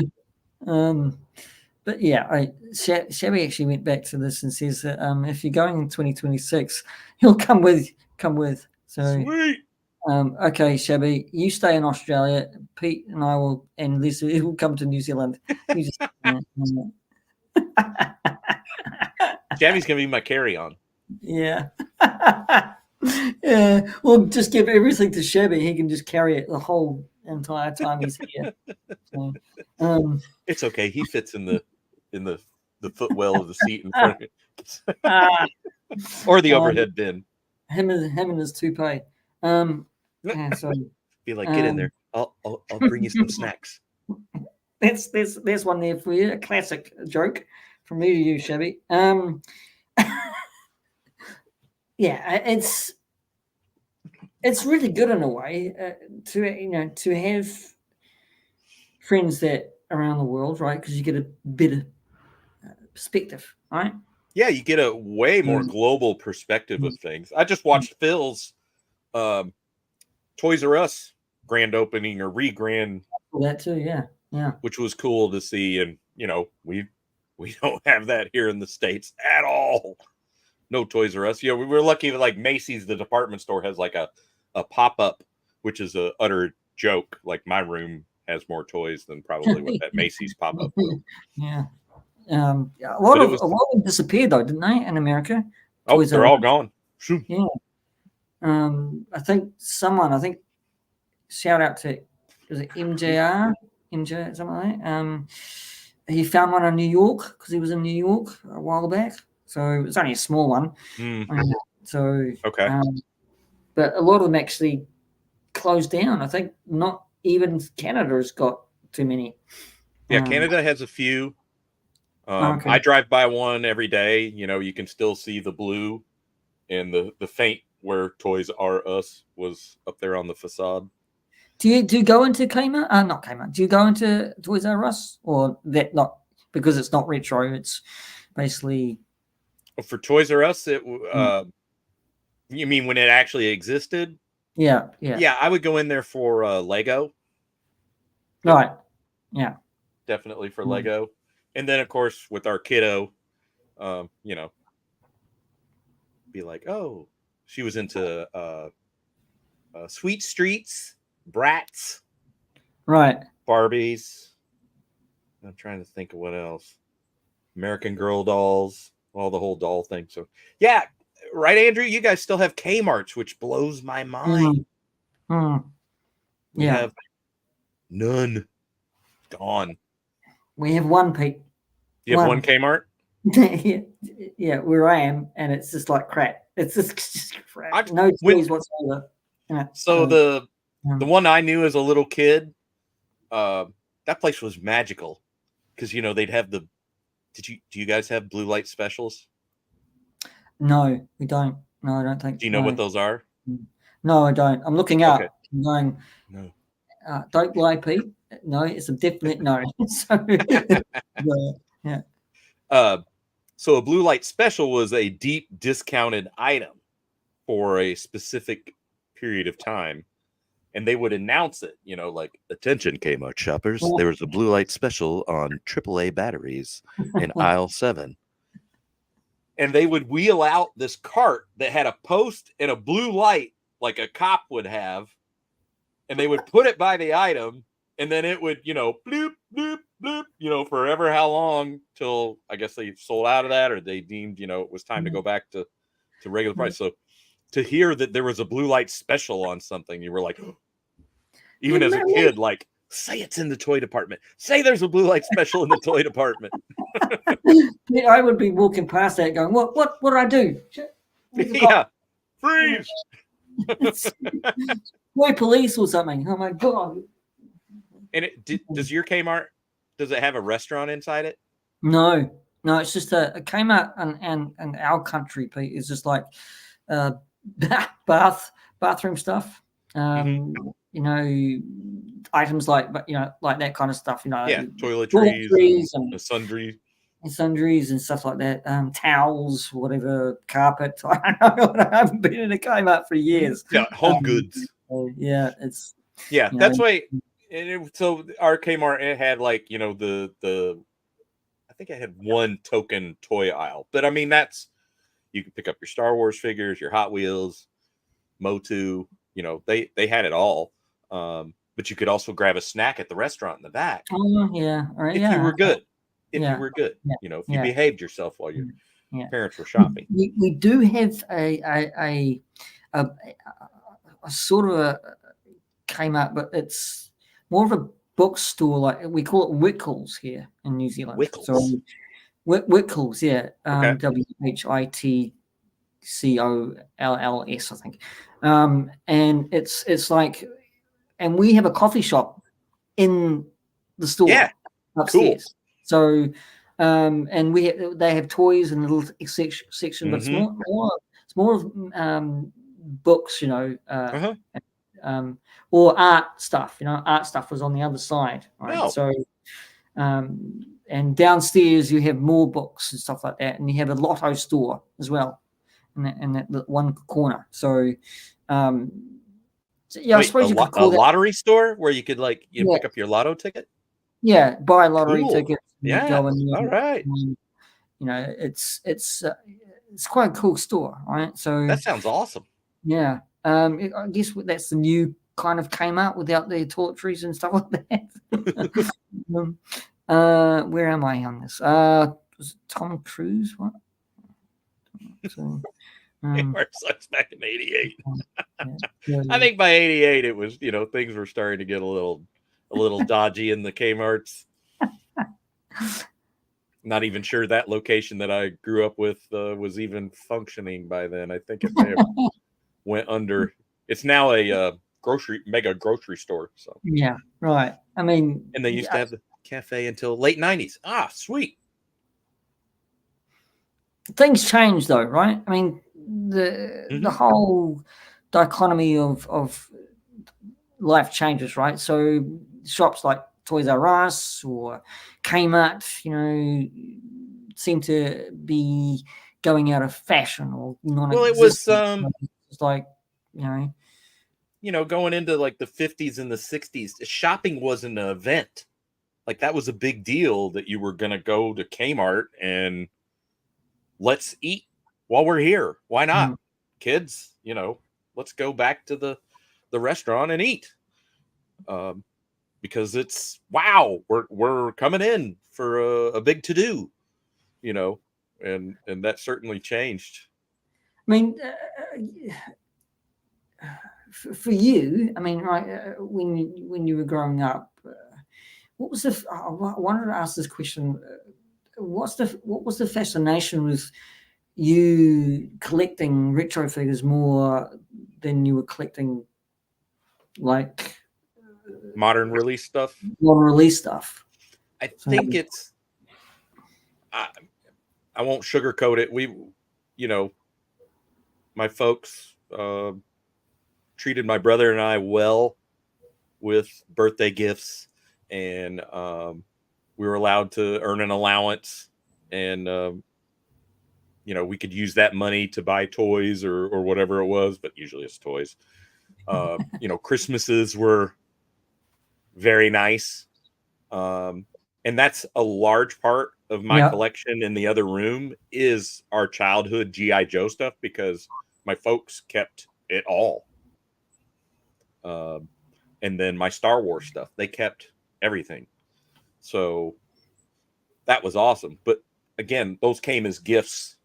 But yeah, Shabby actually went back to this and says that if you're going in 2026, he'll come with. So sweet. okay, Shabby, you stay in Australia. Pete and I will, and Leslie will come to New Zealand. You just, Shabby's gonna be my carry-on. yeah. Yeah, we'll just give everything to Shabby. He can just carry it the whole entire time he's here. So, it's okay. He fits in the footwell of the seat in front of or the overhead bin. Him and his toupee. Yeah, so be like, get in there. I'll bring you some snacks. There's one there for you. A classic joke from me to you, Shabby. Yeah, it's really good in a way to have friends that around the world, right? Because you get a better perspective, right? Yeah, you get a way more global perspective of things. I just watched Phil's Toys R Us grand opening or re-grand. That too, yeah. Which was cool to see, and we don't have that here in the States at all. No Toys R Us. We were lucky that like Macy's, the department store, has like a pop-up, which is a utter joke. Like my room has more toys than probably what that Macy's pop-up will. Yeah. A lot of them disappeared though, didn't they, in America? Oh, they're all gone. Yeah. I think shout out to, was it MJ, something like that. He found one in New York because he was in New York a while back. So it was only a small one. So okay. But a lot of them actually closed down. I think not even Canada's got too many. Yeah, Canada has a few. Okay. I drive by one every day. You can still see the blue and the faint where Toys R Us was up there on the facade. Do you go into Kmart? Not Kmart. Do you go into Toys R Us, or that not because it's not retro? It's basically for Toys R Us. It you mean when it actually existed? Yeah. I would go in there for Lego. Right. Yeah. Definitely for Lego, and then of course with our kiddo, be like, oh, she was into Sweet Streets, Bratz, right, Barbies. I'm trying to think of what else. American Girl dolls, all the whole doll thing. So yeah, right, Andrew. You guys still have Kmart's, which blows my mind. We have none. Gone. We have one, Pete. You have one Kmart? Yeah, where I am, and it's just like crap. It's just crap. No toys whatsoever. So the one I knew as a little kid, that place was magical because they'd have the. Do you guys have blue light specials? No, we don't. No, I don't think. Do you know what those are? No, I don't. I'm looking up. Okay. I'm going. No. Don't lie, Pete. No, it's a definite no. So, yeah. So a blue light special was a deep discounted item for a specific period of time, and they would announce it. Like, attention Kmart shoppers, there was a blue light special on AAA batteries in aisle 7. And they would wheel out this cart that had a post and a blue light like a cop would have. And they would put it by the item, and then it would, bloop, bloop, bloop, forever how long till I guess they sold out of that, or they deemed, it was time to go back to regular price. So to hear that there was a blue light special on something, you were like, even as a kid, like, say it's in the toy department. Say there's a blue light special in the toy department. I would be walking past that going, what did I do? Yeah. Freeze. Toy police or something. Oh my God. And does your Kmart, does it have a restaurant inside it? No, no, it's just it came out in our country, Pete. It's just like uh, bathroom stuff. Hmm. You know, items like, but like that kind of stuff. Yeah, toiletries and Toiletries and sundry. sundries and stuff like that. Towels, whatever, carpet. I don't know. I haven't been in a Kmart for years. Yeah, home goods. So, yeah, it's Yeah, you know, that's why. So our Kmart, it had like the I think I had one token toy aisle, but I mean that's you can pick up your Star Wars figures, your Hot Wheels, Motu. They had it all. But you could also grab a snack at the restaurant in the back oh yeah, right, if you yeah, were good. If you yeah, were good, yeah, if you yeah, behaved yourself while your yeah. parents were We, shopping. we do have a, a sort of a came out, but it's more of a bookstore. Like we call it Wickles here in New Zealand. So Wickles. Wickles, yeah, Okay. WHITCOLLS, I think, and it's like, and we have a coffee shop in the Yeah. store Cool. upstairs. So, and they have toys and a little section, but Mm-hmm. it's more of books, Uh-huh. um, or art stuff. Art stuff was on the other side, right? No. So, and downstairs you have more books and stuff like that, and you have a lotto store as well in that one corner. So, um, yeah, I Wait, suppose you could a call that. lottery store where you could like Yeah, pick up your lotto ticket? yeah, buy lottery Cool. tickets and you go Yes. in All there. right. It's quite a cool store, right? So That sounds awesome. yeah, I guess that's the new kind of came out without the toiletries and stuff like that. um, where am I on this? Was it Tom Cruise? What? So, Kmart sucks back in '88. yeah, I think by '88 it was, things were starting to get a little dodgy in the Kmart's. Not even sure that location that I grew up with was even functioning by then. I think it may have went under. It's now a mega grocery store. So, yeah, right. I mean, and they used yeah, to have the cafe until late '90s. Ah, sweet. things change though, right? I mean, the Hmm. whole dichotomy of life changes, right? So shops like Toys R Us or Kmart, seem to be going out of fashion or Well, it was non-existent. It's like, you know, going into like the '50s and the '60s, shopping wasn't an event. Like that was a big deal that you were going to go to Kmart and let's eat while we're here. Why not? mm, Kids, let's go back to the restaurant and eat. Um, because it's wow, we're coming in for a big to do, you know, and that certainly changed. I mean, for you, I mean, right, when you were growing up, what was I wanted to ask this question. What was the fascination with you collecting retro figures more than you were collecting like Modern release stuff. modern release stuff? I So, think it's I, I won't sugarcoat it. You know, my folks treated my brother and I well with birthday gifts, and we were allowed to earn an allowance, and we could use that money to buy toys or whatever it was, but usually it's toys. Christmases were very nice, um, and that's a large part of my yeah, collection. In the other room is our childhood GI Joe stuff because my folks kept it all. Um, and then my Star Wars stuff, they kept everything. So that was awesome. But again, those came as gifts.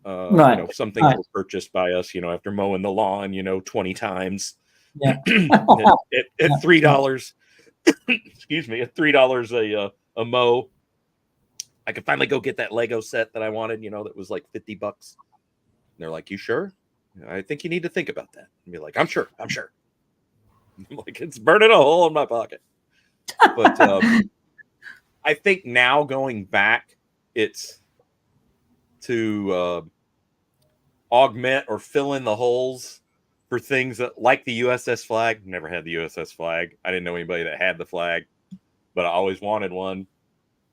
right, Some things right, were purchased by us, after mowing the lawn, 20 times yeah, at yeah, yeah. $3. Excuse me, at $3 a mow. I could finally go get that Lego set that I wanted, that was like $50. And they're like, "You sure? I think you need to think about that." And be like, "I'm sure. I'm sure." I'm like, it's burning a hole in my pocket. But I think now going back, it's to augment or fill in the holes for things that, like the USS flag. Never had the USS flag. I didn't know anybody that had the flag, but I always wanted one.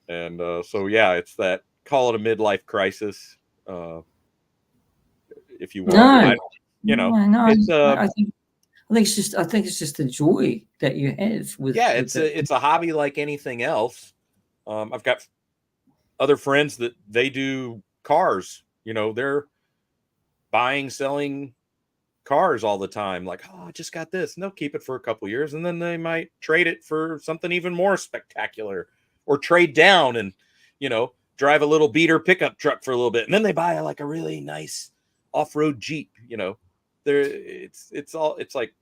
And so, yeah, it's that, call it a midlife crisis, if you want. No, no. It's I think it's just the joy that you have yeah, with it. it's a hobby like anything else. I've got other friends that they do cars. They're buying, selling cars all the time. Like, oh, I just got this, and they'll keep it for a couple years, and then they might trade it for something even more spectacular, or trade down and drive a little beater pickup truck for a little bit, and then they buy like a really nice off-road Jeep. There, it's like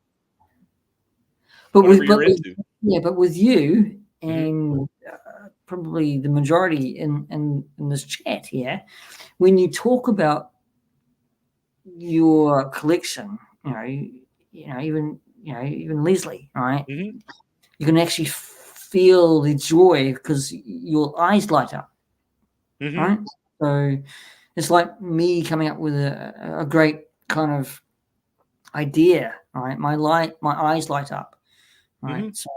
But whatever with you're into. yeah, but with you Mhm. and probably the majority in this chat here, when you talk about your collection, even Leslie, right? Mhm. You can actually feel the joy because your eyes light up, Mhm. right? So it's like me coming up with a great kind of idea, right? My eyes light up, right? Mhm. So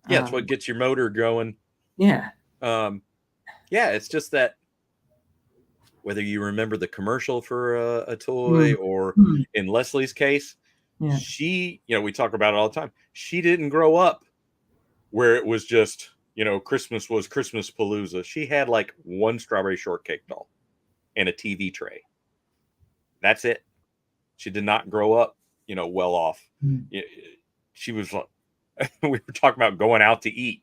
Yeah, it's what gets your motor going. yeah, Um, yeah, it's just that, whether you remember the commercial for a toy, mm, or mm, in Leslie's case, yeah, she, we talk about it all the time. She didn't grow up where it was just, Christmas was Christmas Palooza. She had like one strawberry shortcake doll and a TV tray. That's it. She did not grow up, well off. mm, She was like, we were talking about going out to eat,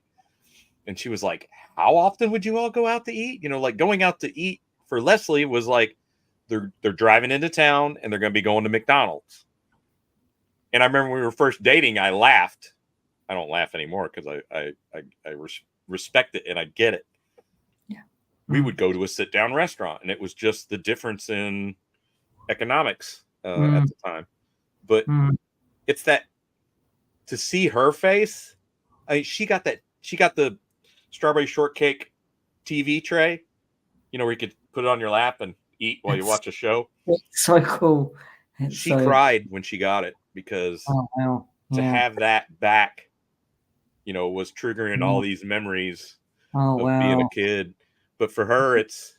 and she was like, how often would you all go out to eat? Like, going out to eat for Leslie was like, they're driving into town and they're going to be going to McDonald's. And I remember when we were first dating, I laughed. I don't laugh anymore because I respect it and I get it. yeah, We would go to a sit down restaurant, and it was just the difference in economics at mm, the time. But mm. it's that, to see her face. She got that. She got the strawberry shortcake TV tray, where you could put it on your lap and eat while you It's, watch a show. it's so cool. It's She so cried when she got it, because oh wow, to yeah, have that back, was triggering all yeah. these memories Oh of being a wow, kid. But for her, it's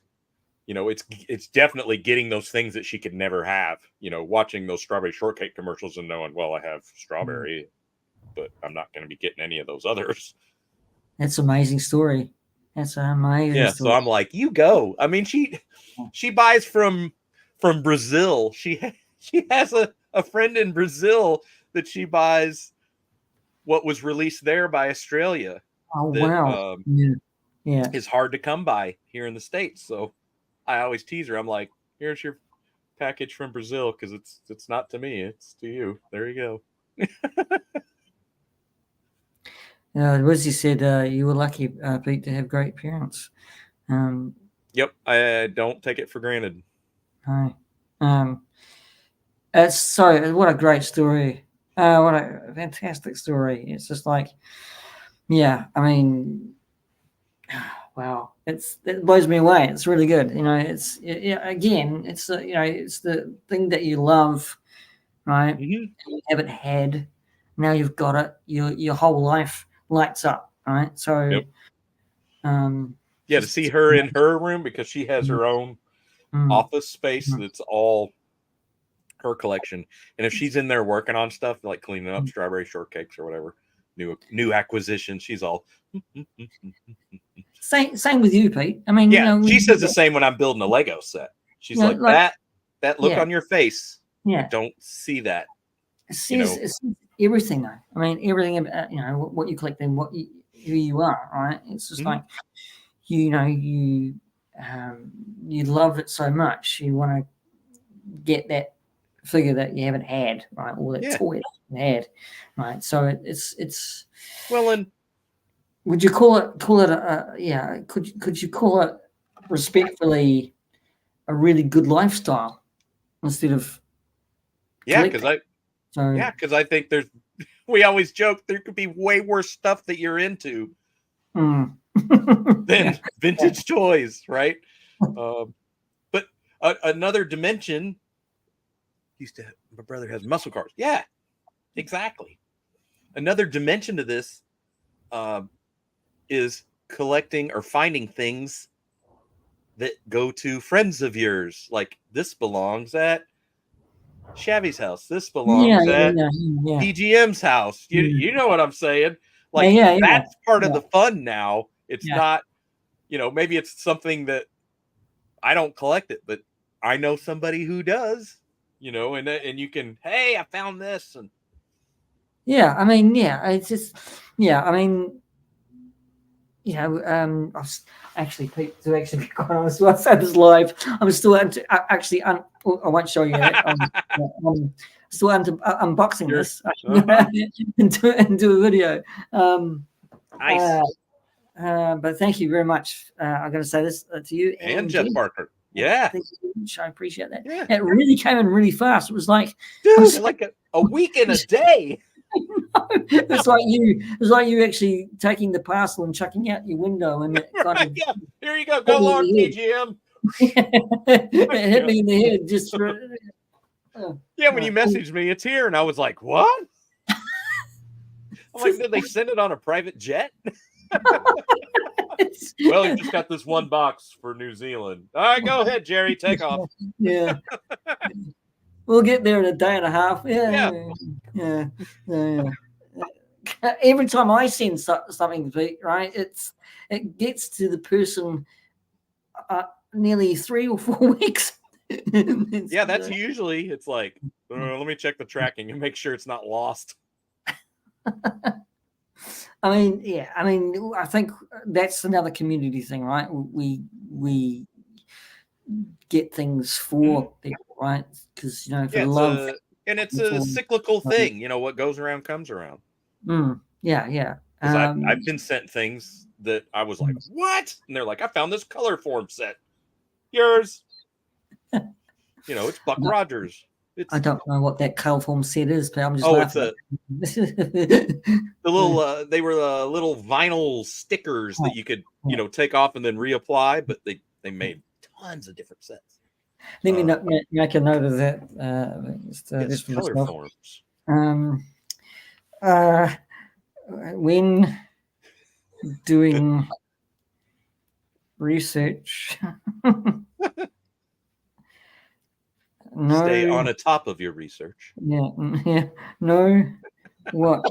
definitely getting those things that she could never have. Watching those strawberry shortcake commercials and knowing, well, I have mm. strawberry, but I'm not going to be getting any of those others. That's an amazing story. That's an amazing Yeah, so story. I'm like, you go. I mean, she buys from Brazil. She has a friend in Brazil that she buys what was released there by Australia, Oh that wow, yeah, yeah. is hard to come by here in the States. So I always tease her. I'm like, here's your package from Brazil, because it's not to me, it's to you. There you go. As you said, you were lucky, Pete, to have great parents. Um, Yep, I don't take it for granted. no. Um, it's so what a great story. What a fantastic story. It's just like, yeah, I mean, wow, it blows me away. It's really good. Again, it's it's the thing that you love, right? Mm-hmm. You haven't had, now you've got it. Your whole life lights up, right? So, Yep. Yeah, to see just her in her room, because she has mm, her own mm, office space mm, that's all her collection. And if she's in there working on stuff like cleaning up mm. strawberry shortcakes or whatever, new acquisition, she's all Same with you, Pete. I mean, yeah. She says the same when I'm building a Lego set. She's like, like that look yeah, on your face, I yeah. don't see that. It says everything though. I mean, everything about what you collect and who you are, right? It's just Mm-hmm. like um, you love it so much, you want to get that figure that you haven't had, right, or that Yeah. toy that you haven't had, right? So it's. Well, and Would you call it a yeah? Could you call it respectfully a really good lifestyle instead of yeah, collecting? So because I think we always joke there could be way worse stuff that you're into mm. than Yeah, yeah, vintage toys, right? But another dimension. My brother has muscle cars. Yeah, exactly. Another dimension to this is collecting or finding things that go to friends of yours. Like this belongs at Chavy's house. This Yeah, belongs yeah, at yeah, yeah, P.G.M.'s house. You yeah, you know what I'm saying? yeah, Like yeah, yeah, that's part of yeah, the fun now. It's yeah. not, maybe it's something that I don't collect it, but I know somebody who does. And you can, hey, I found this, and Yeah, I mean, yeah, it's just, yeah, I mean, I was actually to actually be quite honest, whilst I was live, I'm still actually. I won't show you that. I'm still unboxing you're this uh-huh. and do a video. Um, Nice. uh, but thank you very much. I'm going to say this to you And and Jeff Jen. Barker. Yeah. Thank you very much. I appreciate that. Yeah. It really came in really fast. It was like I Dude, was like a week and a day. it's like you actually taking the parcel and chucking out your window, and it kind Right. of Yeah. Here you go. hit Go me Lord in the PGM. head. It hit Yeah. me in the head just for. Yeah, when you messaged me, it's here. And I was like, what? I'm like, did they send it on a private jet? Well, you just got this one box for New Zealand. All right, go ahead, Jerry. Take off. Yeah, we'll get there in a day and a half. Yeah. Yeah, yeah. Every time I send something, right, it gets to the person nearly 3 or 4 weeks. Yeah, that's usually, it's like, let me check the tracking and make sure it's not lost. I mean, yeah. I mean, I think that's another community thing, right? We get things for people, right? Because for Yeah, the love, it's a for cyclical thing. What goes around comes around. yeah, yeah. Because I've been sent things that I was like, what? And they're like, I found this color form set. Yours. It's Buck Rogers. I don't know what that color form set is, but I'm just It's laughing. the little they were little vinyl stickers that you could take off and then reapply, but they made tons of different sets. Let me make a note of that. Yes, Just for color myself. forms. When doing research, Stay on a top of your research. yeah, know what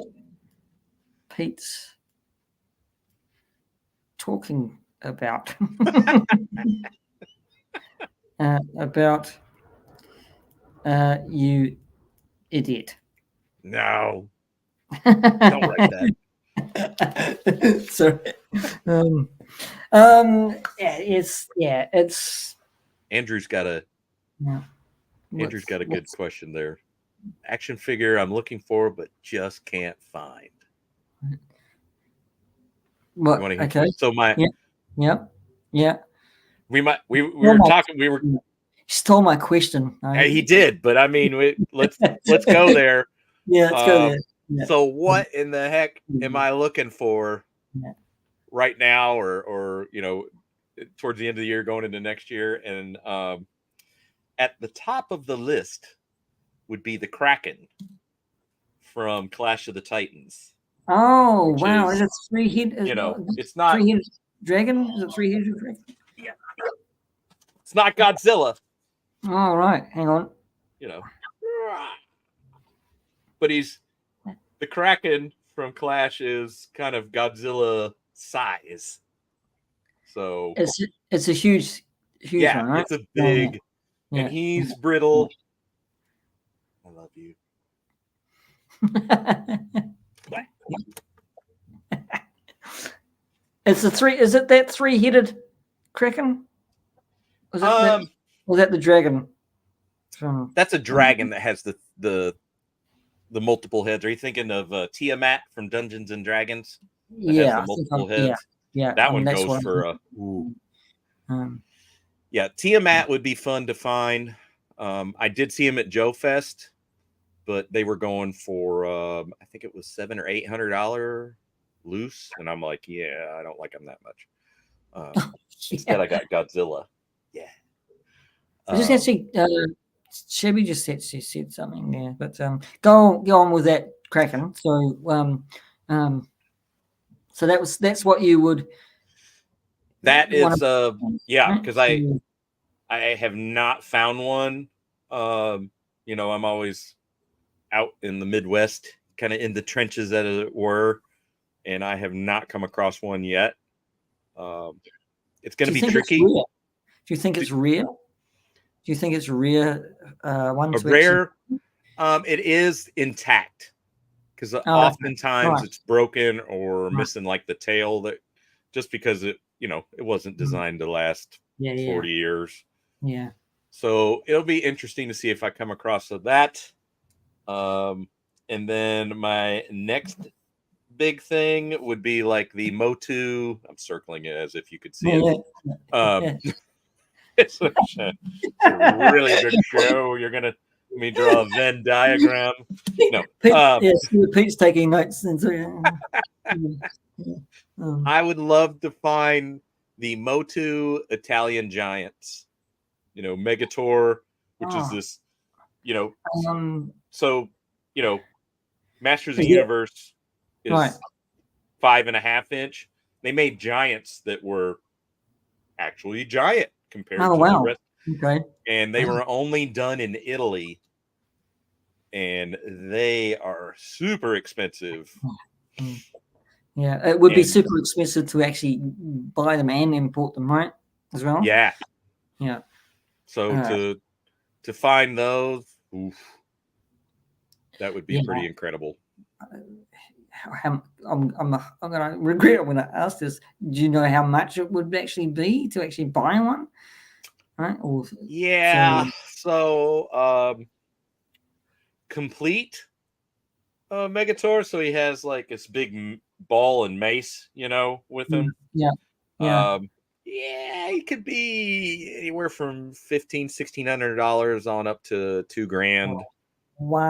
Pete's talking about. About you idiot. No, don't write that. Sorry. It's Andrew's got a yeah. good question there. Action figure I'm looking for, but just can't find. What? You want to hear? Okay. So Yeah. we were talking. We were. He stole my question. He did, but I mean, let's go there. Yeah, let's go there. Yeah. So what in the heck am I looking for Yeah. right now, or towards the end of the year, going into next year? And at the top of the list would be the Kraken from Clash of the Titans. Oh wow! Is it three-headed? It's not three-headed dragon. Is it three-headed dragon? Yeah. It's not Godzilla. All right, hang on. But he's the Kraken from Clash is kind of Godzilla size. So it's a huge one, right? It's a big, and he's brittle. I love you. Is it that three-headed Kraken? Was that the dragon? That's a dragon that has the multiple heads. Are you thinking of Tiamat from Dungeons and Dragons? That has the multiple heads. Yeah. That one goes for a. Yeah, Tiamat would be fun to find. I did see him at Joe Fest, but they were going for I think it was $700 or $800 loose, and I'm like, yeah, I don't like them that much. Instead, I got Godzilla. Yeah. I just actually, Shelby just said she said something there, but go on with that, Kraken. Um, so that's what you would that want is to, yeah, right? because I have not found one. I'm always out in the Midwest, kind of in the trenches, as it were, and I have not come across one yet. It's going Do to you be think it's tricky. real? Do you think it's real? Do you think it's rare one A to actually? rare, it is intact because Oh, okay. oftentimes Right, it's broken or right. missing like the tail that just because it wasn't Mm. designed to last Yeah, yeah, 40 years. yeah. So it'll be interesting to see if I come across that. And then my next big thing would be like the Motu. I'm circling it as if you could see it. Yeah, Um, yeah. it's a really good show. You're gonna let me draw a Venn diagram. No, Yes, Pete's taking notes. And so, yeah. I would love to find the Motu Italian giants. Megator, which is Oh, this. You know, um, so you know, Masters of the is it Universe right? is 5.5 inch. They made giants that were actually giant compared Oh, to the wow. rest, Okay. and they were only done in Italy, and they are super expensive. Mm. Yeah, it would be And super expensive to actually buy them and import them, right? As well. yeah, Yeah. so Uh, to find those, oof, that would be yeah. pretty incredible. I'm gonna regret when I ask this. Do you know how much it would actually be to actually buy one? Right? Or Yeah, so. so complete Megator, so he has like this big ball and mace, with him. Yeah. Yeah. Um, yeah, it could be anywhere from $1,500-$1,600 on up to $2,000.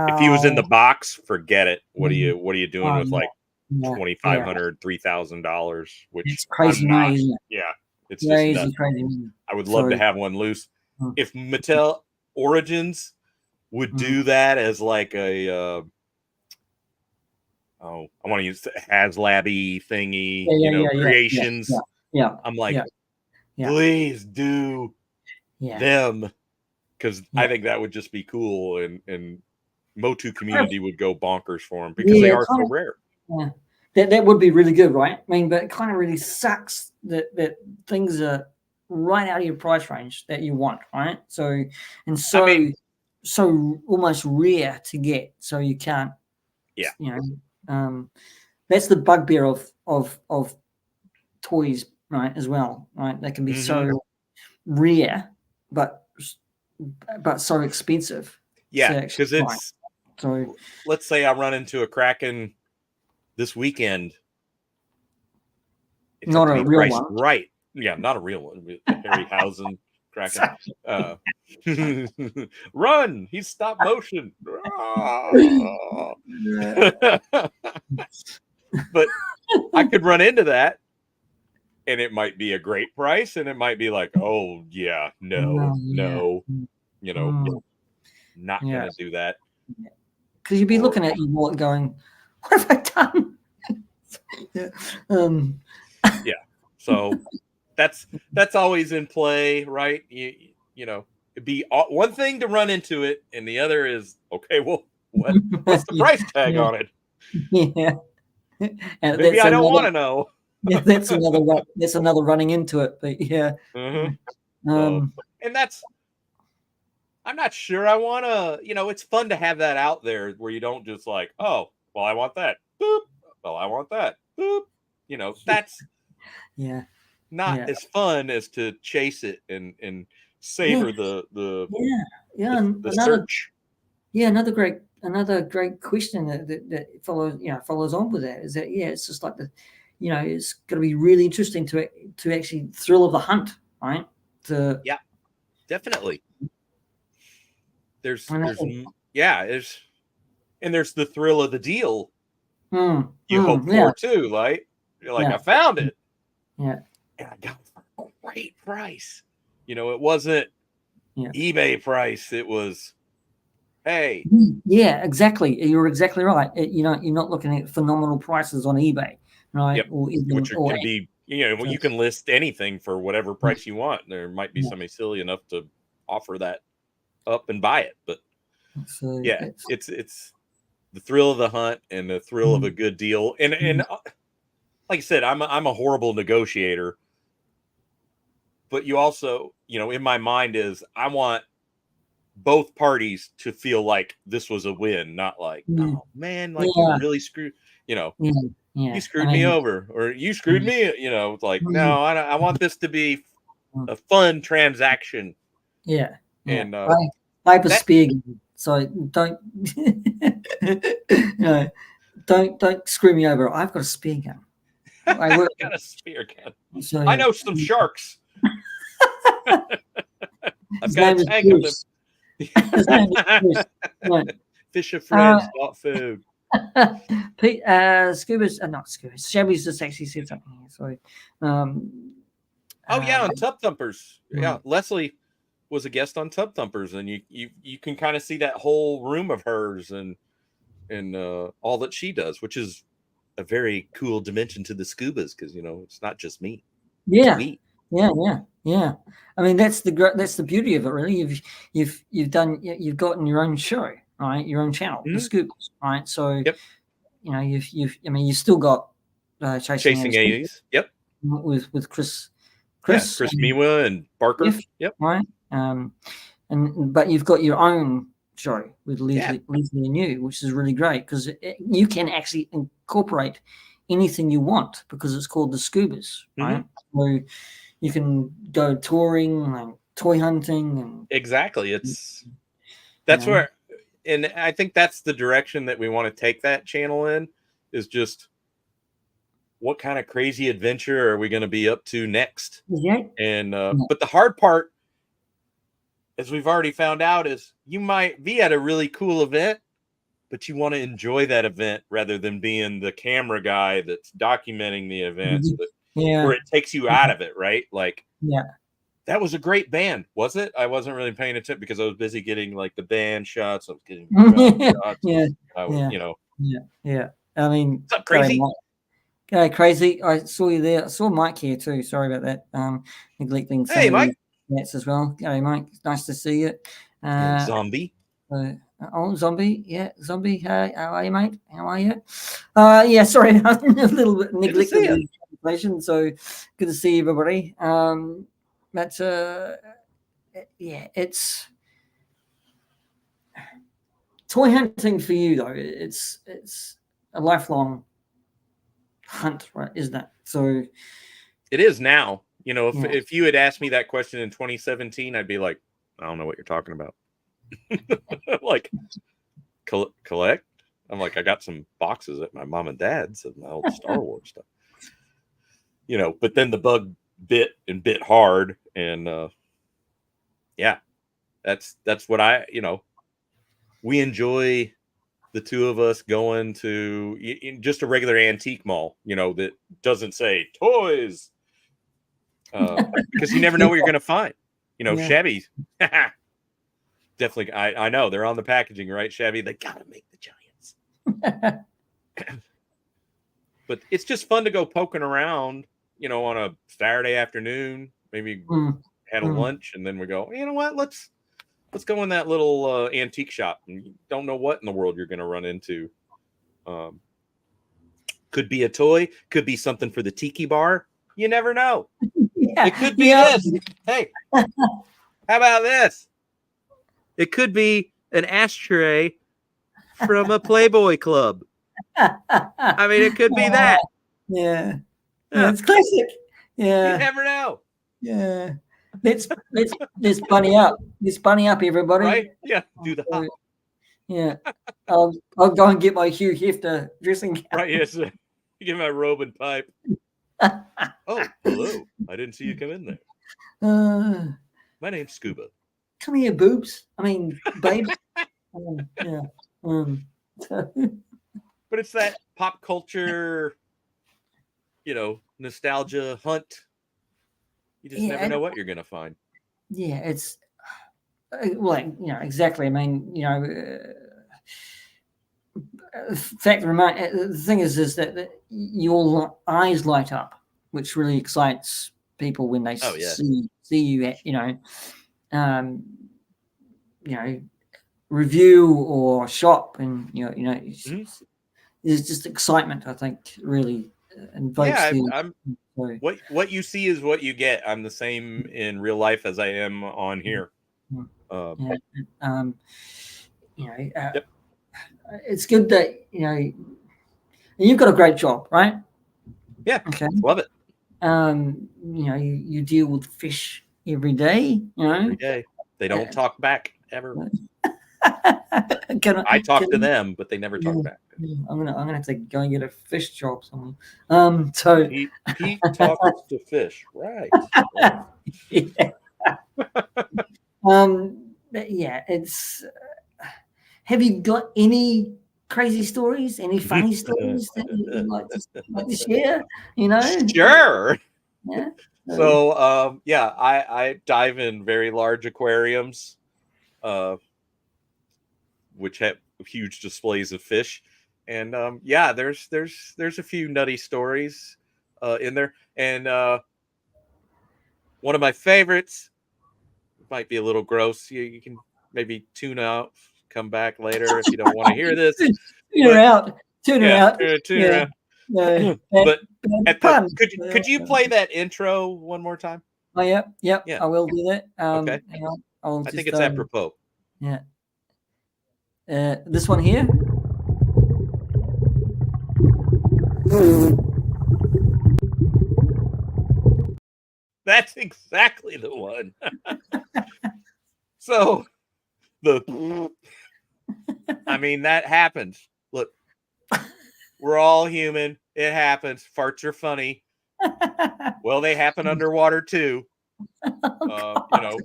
If he was in the Wow. box, forget it. What are Mm. you doing Oh with like yeah. Yeah. $2,500, $3,000? Which It's crazy I'm not. money, isn't it? Yeah, it's just Crazy, nuts. crazy money. I would love So to have one loose. mm, If Mattel Origins would mm. do that as like a I want to use the HasLabby thingy, Yeah, yeah, yeah, yeah, yeah, yeah, creations. yeah, I'm like, yeah, yeah, please do yeah, them, because I yeah. think that would just be cool, and Motu Kind of, community would go bonkers for them because they yeah, are kind so of, rare. yeah. That would be really good, right? I mean, but it kind of really sucks that things are right out of your price range that you want, right? So and I mean, so almost rare to get, so you can't, yeah. you know, that's the bugbear of toys, right? As well, right? They can be Hmm. so rare, but so expensive to Yeah, actually because buy. So let's say I run into a Kraken this weekend. It's up not to a be real priced one. right. Yeah, not a real one. A Harryhausen Kraken. Uh, Run! He's stop motion. But I could run into that, and it might be a great price, and it might be like, oh yeah, Oh, no, yeah. no, Mm, not yeah. gonna do that. Because you'd be Or looking at your wallet going, "What have I done?" Yeah. Um, yeah, so that's always in play, right? It'd be one thing to run into it, and the other is okay. Well, what's the price tag yeah, on it? yeah. And Maybe that's I don't another want to know. yeah, that's another running into it. But yeah. Uh-huh. So, Um, and I'm not sure I want to. It's fun to have that out there where you don't just like, oh, well, I want that. Boop. Well, I want that. Boop. That's yeah, not yeah. as fun as to chase it and Yeah, savor the yeah, yeah. the, And the search. another great question that follows on with that is that it's just like it's going to be really interesting to actually thrill of the hunt, right? To Yeah, definitely. There's and there's yeah, there's the thrill of the deal you hope yeah, for too. Like you're like, I yeah, found it yeah, and I got it for a great price. It wasn't Yeah. eBay price. It was, hey, Yeah, exactly. You're exactly right. You're not looking at phenomenal prices on eBay, right? yep, Or even, which or can be, you just, can list anything for whatever yeah, price you want. There might be yeah. somebody silly enough to offer that up and buy it, but So yeah, it's, it's the thrill of the hunt and the thrill of a mm, good deal. And mm, like I said, I'm a horrible negotiator, but you also, in my mind is I want both parties to feel like this was a win, not like, mm, oh man, like you yeah, really screwed, yeah, you yeah. I screwed me mean, over or you screwed mm, me, like, mm, no, I want this to be mm, a fun transaction. yeah, yeah. And I have a that spear gun, so don't, no, don't screw me over. I've got a spear gun. I work. got a spear gun. So I know some sharks. I've his got a name is tank of them. Bruce. His name is Bruce. Right. Fisher Uh, friends, not food. Scuba's not Scuba. Shabby's just actually said something here. Sorry. Um, Oh yeah, um, on Tub Thumpers. mm, Yeah, Leslie was a guest on Tub Thumpers, and you can kind of see that whole room of hers and all that she does, which is a very cool dimension to the scubas because it's not just me, it's yeah, we. yeah. I mean, that's the beauty of it, really. You've gotten your own show, right? Your own channel, the Mhm. Scoops, right? So Yep, I mean, you still got chasing chasing Amos A's. Yep, with yeah, Chris Chris and Miwa and Barker. Jeff, Yep, right? And but you've got your own show with yeah. Leslie and you, which is really great because you can actually incorporate anything you want because it's called the Scubas, Hmm. right? So you can go touring and toy hunting, and Exactly. you That's know, where, and I think that's the direction that we want to take that channel in. Is just what kind of crazy adventure are we going to be up to next? yeah, And yeah, but the hard part, as we've already found out, is you might be at a really cool event, but you want to enjoy that event rather than being the camera guy that's documenting the events, but where yeah, it takes you out of it, right? Like yeah, that was a great band, was it? I wasn't really paying attention because I was busy getting like the band shots. I was getting the crowd shots. yeah, I was, yeah, yeah, yeah. I mean, what's up, go crazy? Crazy. I saw you there. I saw Mike here too. Sorry about that. Neglecting some Hey, of the Mike. chats as well. G'day, Mike. Nice to see you. And Uh, Zombie. oh, Zombie. Yeah, Zombie. Hey, how are you, mate? How are you? Yeah, sorry. a little bit Good to see neglected you. the conversation. So good to see everybody. But yeah, it's toy hunting for you though. It's a lifelong hunt, right? Isn't it? So It is now. If yeah. if you had asked me that question in 2017, I'd be like, I don't know what you're talking about. Like collect. I'm like, I got some boxes at my mom and dad's of my old Star Wars stuff. But then the bug bit and bit hard, and yeah, that's what we enjoy the two of us going to just a regular antique mall, that doesn't say toys, because you never know what you're going to find. Yeah. Shabby, definitely. I know they're on the packaging, right? Shabby, they gotta make the Giants, but it's just fun to go poking around, on a Saturday afternoon. Maybe Mm, had a mm. lunch, and then we go. You know what? Let's go in that little antique shop. And you don't know what in the world you're going to run into. Um, could be a toy, could be something for the tiki bar. You never know. It Yeah, could be yeah. this. Hey, how about this? It could be an ashtray from a Playboy club. I mean, it could be Oh, that. yeah, yeah, Yeah, it's classic. you Yeah, never know, yeah. Let's bunny up. Let's bunny up, everybody. right? Yeah, do the So, hop, yeah, I'll go and get my Hugh Hefner dressing right? Yes, give my robe and pipe. gown. Oh, hello. I didn't see you come in there. Uh, My name's Scuba. come here, boobs. I mean, babes. Yeah. Um, But it's that pop culture, nostalgia hunt. You just yeah, never know what you're going to find. yeah, it's like exactly. I mean, fact remain. The thing is that your eyes light up, which really excites people when they Oh yeah. see you. Um, you know, review or shop, and Mhm. there's just excitement. I think really invokes Yeah, the. I'm So, what you see is what you get. I'm the same in real life as I am on here. mm, Uh, yeah, um, you know, uh, yep. it's good that you've got a great job, right? Yeah. Okay. Love it You deal with fish every day. every day. They Uh, don't talk back ever. can I I, talk can to them, but they never yeah, talk back. yeah, I'm gonna have to go and get a fish job somewhere. So Pete talks to fish. Right. Right. yeah. But yeah, it's. Have you got any crazy stories? Any funny stories that you'd like to share? You know, Sure. yeah. So, So yeah, I dive in very large aquariums, uh, which have huge displays of fish. And yeah, there's a few nutty stories in there. And one of my favorites might be a little gross. You can maybe tune out, come back later if you don't want to hear this. tune her But out. Tune her yeah, out. tune Yeah. around. No, bad, But bad at the pun. could you play that intro one more time? Oh, yep, yep. Yeah. I will do that. Okay. Hang on. I'll I think just it's apropos. yeah. This one here. That's exactly the one. So the I mean that happens. Look, we're all human. It happens. Farts are funny. Well, they happen underwater too. Oh You God. know,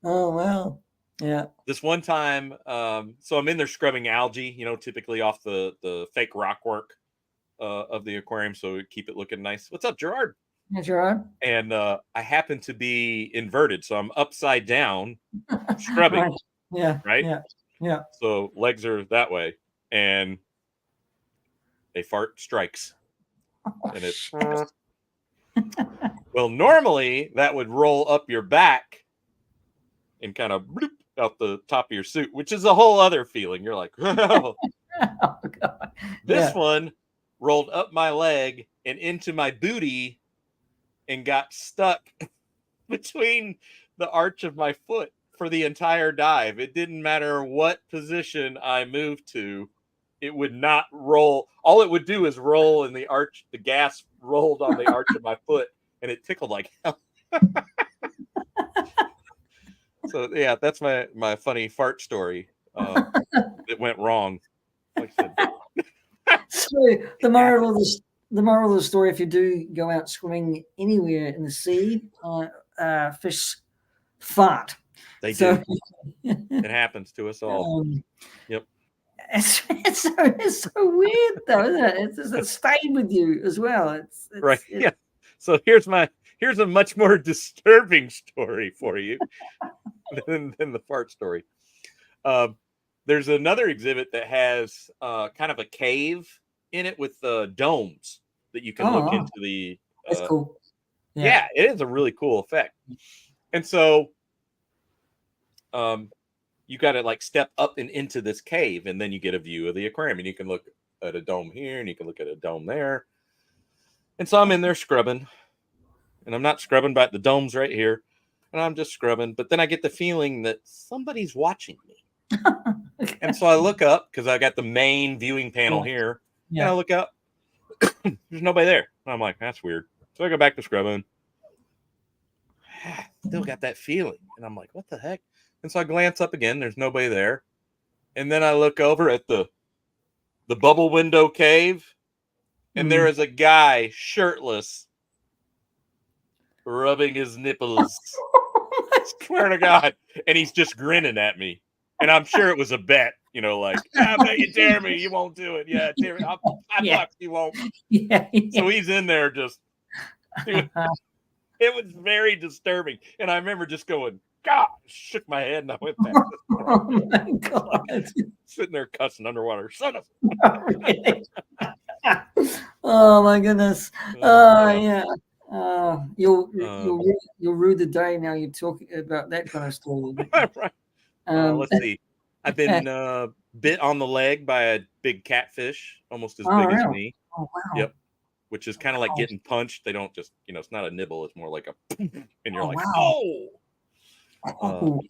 Oh well. Yeah. this one time, so I'm in there scrubbing algae. Typically off the fake rock work of the aquarium, so keep it looking nice. What's up, Gerard? Yeah, Gerard. And I happen to be inverted, so I'm upside down scrubbing, Right. Yeah. right? Yeah. Yeah. So legs are that way, and a fart strikes, Oh and it's shit. well, normally that would roll up your back and kind of bloop out the top of your suit, which is a whole other feeling. You're like, oh. Oh God. This Yeah. one rolled up my leg and into my booty and got stuck between the arch of my foot for the entire dive. It didn't matter what position I moved to, it would not roll. All it would do is roll, and the gas rolled on the arch of my foot, and it tickled like hell. So yeah, that's my funny fart story. It went wrong. Like I said, So it happened. the moral of the story: if you do go out swimming anywhere in the sea, fish fart. They So do. It happens to us all. um, Yep. it's so weird though, isn't it? It's just it stayed with you as well. Right. It, Yeah. So here's a much more disturbing story for you than the fart story. Um, there's another exhibit that has kind of a cave in it with domes that you can look oh, into the. that's cool. Yeah. Yeah, it is a really cool effect. And so um, you got to like step up and into this cave, and then you get a view of the aquarium, and you can look at a dome here, and you can look at a dome there. And so I'm in there scrubbing, and I'm not scrubbing, but the dome's right here, and I'm just scrubbing. But then I get the feeling that somebody's watching me. And so I look up because I got the main viewing panel Yeah. here, and I Yeah. look up. There's nobody there. And I'm like, that's weird. So I go back to scrubbing. Still got that feeling, and I'm like, what the heck? And so I glance up again. There's nobody there, and then I look over at the bubble window cave, and there Mm. is a guy shirtless rubbing his nipples. Swear to God. And he's just grinning at me. And I'm sure it was a bet, like, I bet you dare me. You won't do it. Yeah, dare me. Yeah. $5, you won't. Yeah. So he's in there just, dude, it was very disturbing. And I remember just going, God, shook my head and I went back. Oh my God. Sitting there cussing underwater. Son of Really? Oh my goodness. yeah. Yeah. Um, You'll rue the day now you talk about that kind of story. right. Um, Let's see. I've been bit on the leg by a big catfish, almost as oh, big as really? me. Oh, wow. Yep. Which is kind of like Oh, getting punched. They don't just, it's not a nibble. It's more like a, and you're oh, like, wow. oh. Oh,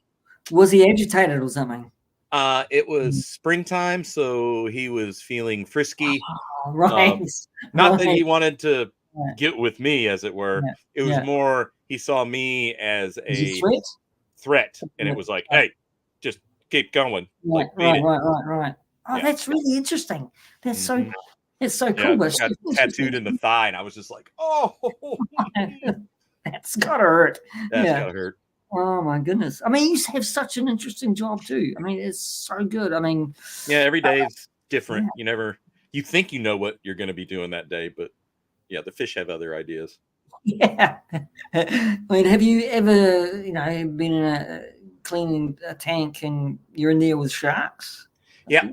was he agitated or something? It was springtime, so he was feeling frisky. Oh, right. Not that Right. he wanted to Yeah. get with me, as it were. Yeah. It was Yeah. more he saw me as Was he a threat? threat, and it was like, Right. hey, just keep going, Right. like beat Right. it. Right. Right. Right. Oh, Yeah. that's really interesting. That's so. Hmm. It's so Yeah, cool, but it's got tattooed in the interesting. thigh, and I was just like, oh, That's gotta hurt. that's Yeah. gotta hurt. Oh my goodness. I mean, you have such an interesting job too. I mean, it's so good. I mean, Yeah, every day is different. yeah. You think you know what you're going to be doing that day, but yeah, the fish have other ideas. Yeah. I mean, have you ever, been in cleaning a tank and you're in there with sharks? Yeah,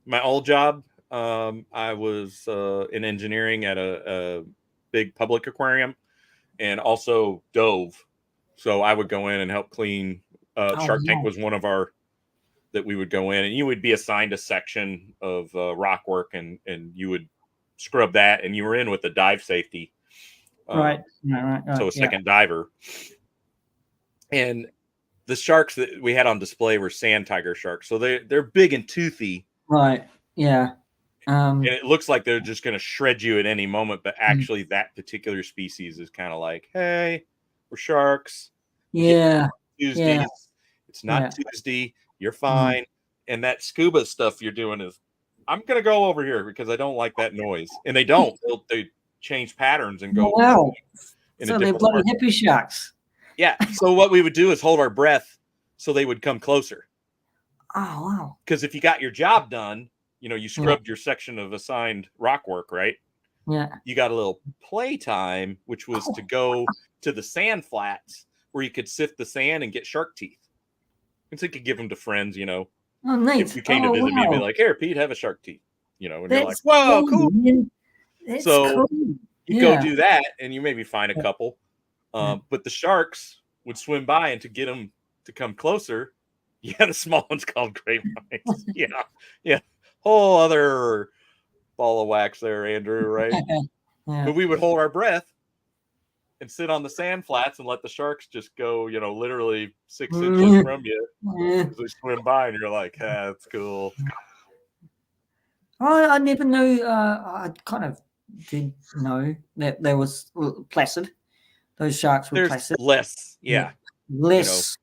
my old job, I was in engineering at a big public aquarium, and also dove. So I would go in and help clean. Oh, Shark Tank wow. was one of our that we would go in, and you would be assigned a section of rock work, and you would scrub that, and you were in with the dive safety, Right. um, Right. so a Yeah. second diver. And the sharks that we had on display were sand tiger sharks, so they're big and toothy, Right. Yeah. and it looks like they're just going to shred you at any moment. But Mm, actually, that particular species is kind of like, hey, we're sharks. We get yeah. Yeah. Tuesdays. It's not Yeah. Tuesday. You're Mm. fine. And that scuba stuff you're doing is, I'm going to go over here because I don't like that noise. And they don't. They change patterns and Oh, go wow. in a So they're different bloody part. hippie sharks. Yeah. So what we would do is hold our breath so they would come closer. Oh, wow. Because if you got your job done, you Yeah. scrubbed your section of assigned rock work, right? Yeah. You got a little playtime, which was to go to the sand flats where you could sift the sand and get shark teeth. And so you could give them to friends, Oh, if neat. you came to Oh, visit me, be wow. like, here, Pete, have a shark teeth, and you're like, That's whoa, cool, cool. man. That's So cool. you go Yeah. do that and you maybe find a Yeah. couple. Yeah. But the sharks would swim by, and to get them to come closer, yeah, the small ones called great whites. Yeah. Yeah. Whole other ball of wax there, Andrew, right? Yeah. But we would hold our breath and sit on the sand flats and let the sharks just go, literally 6 inches from you Yeah. as they swim by, and you're like, that's cool. I never knew. I kind of did know that there was placid. Those sharks were There's placid. less, Yeah. yeah, Less.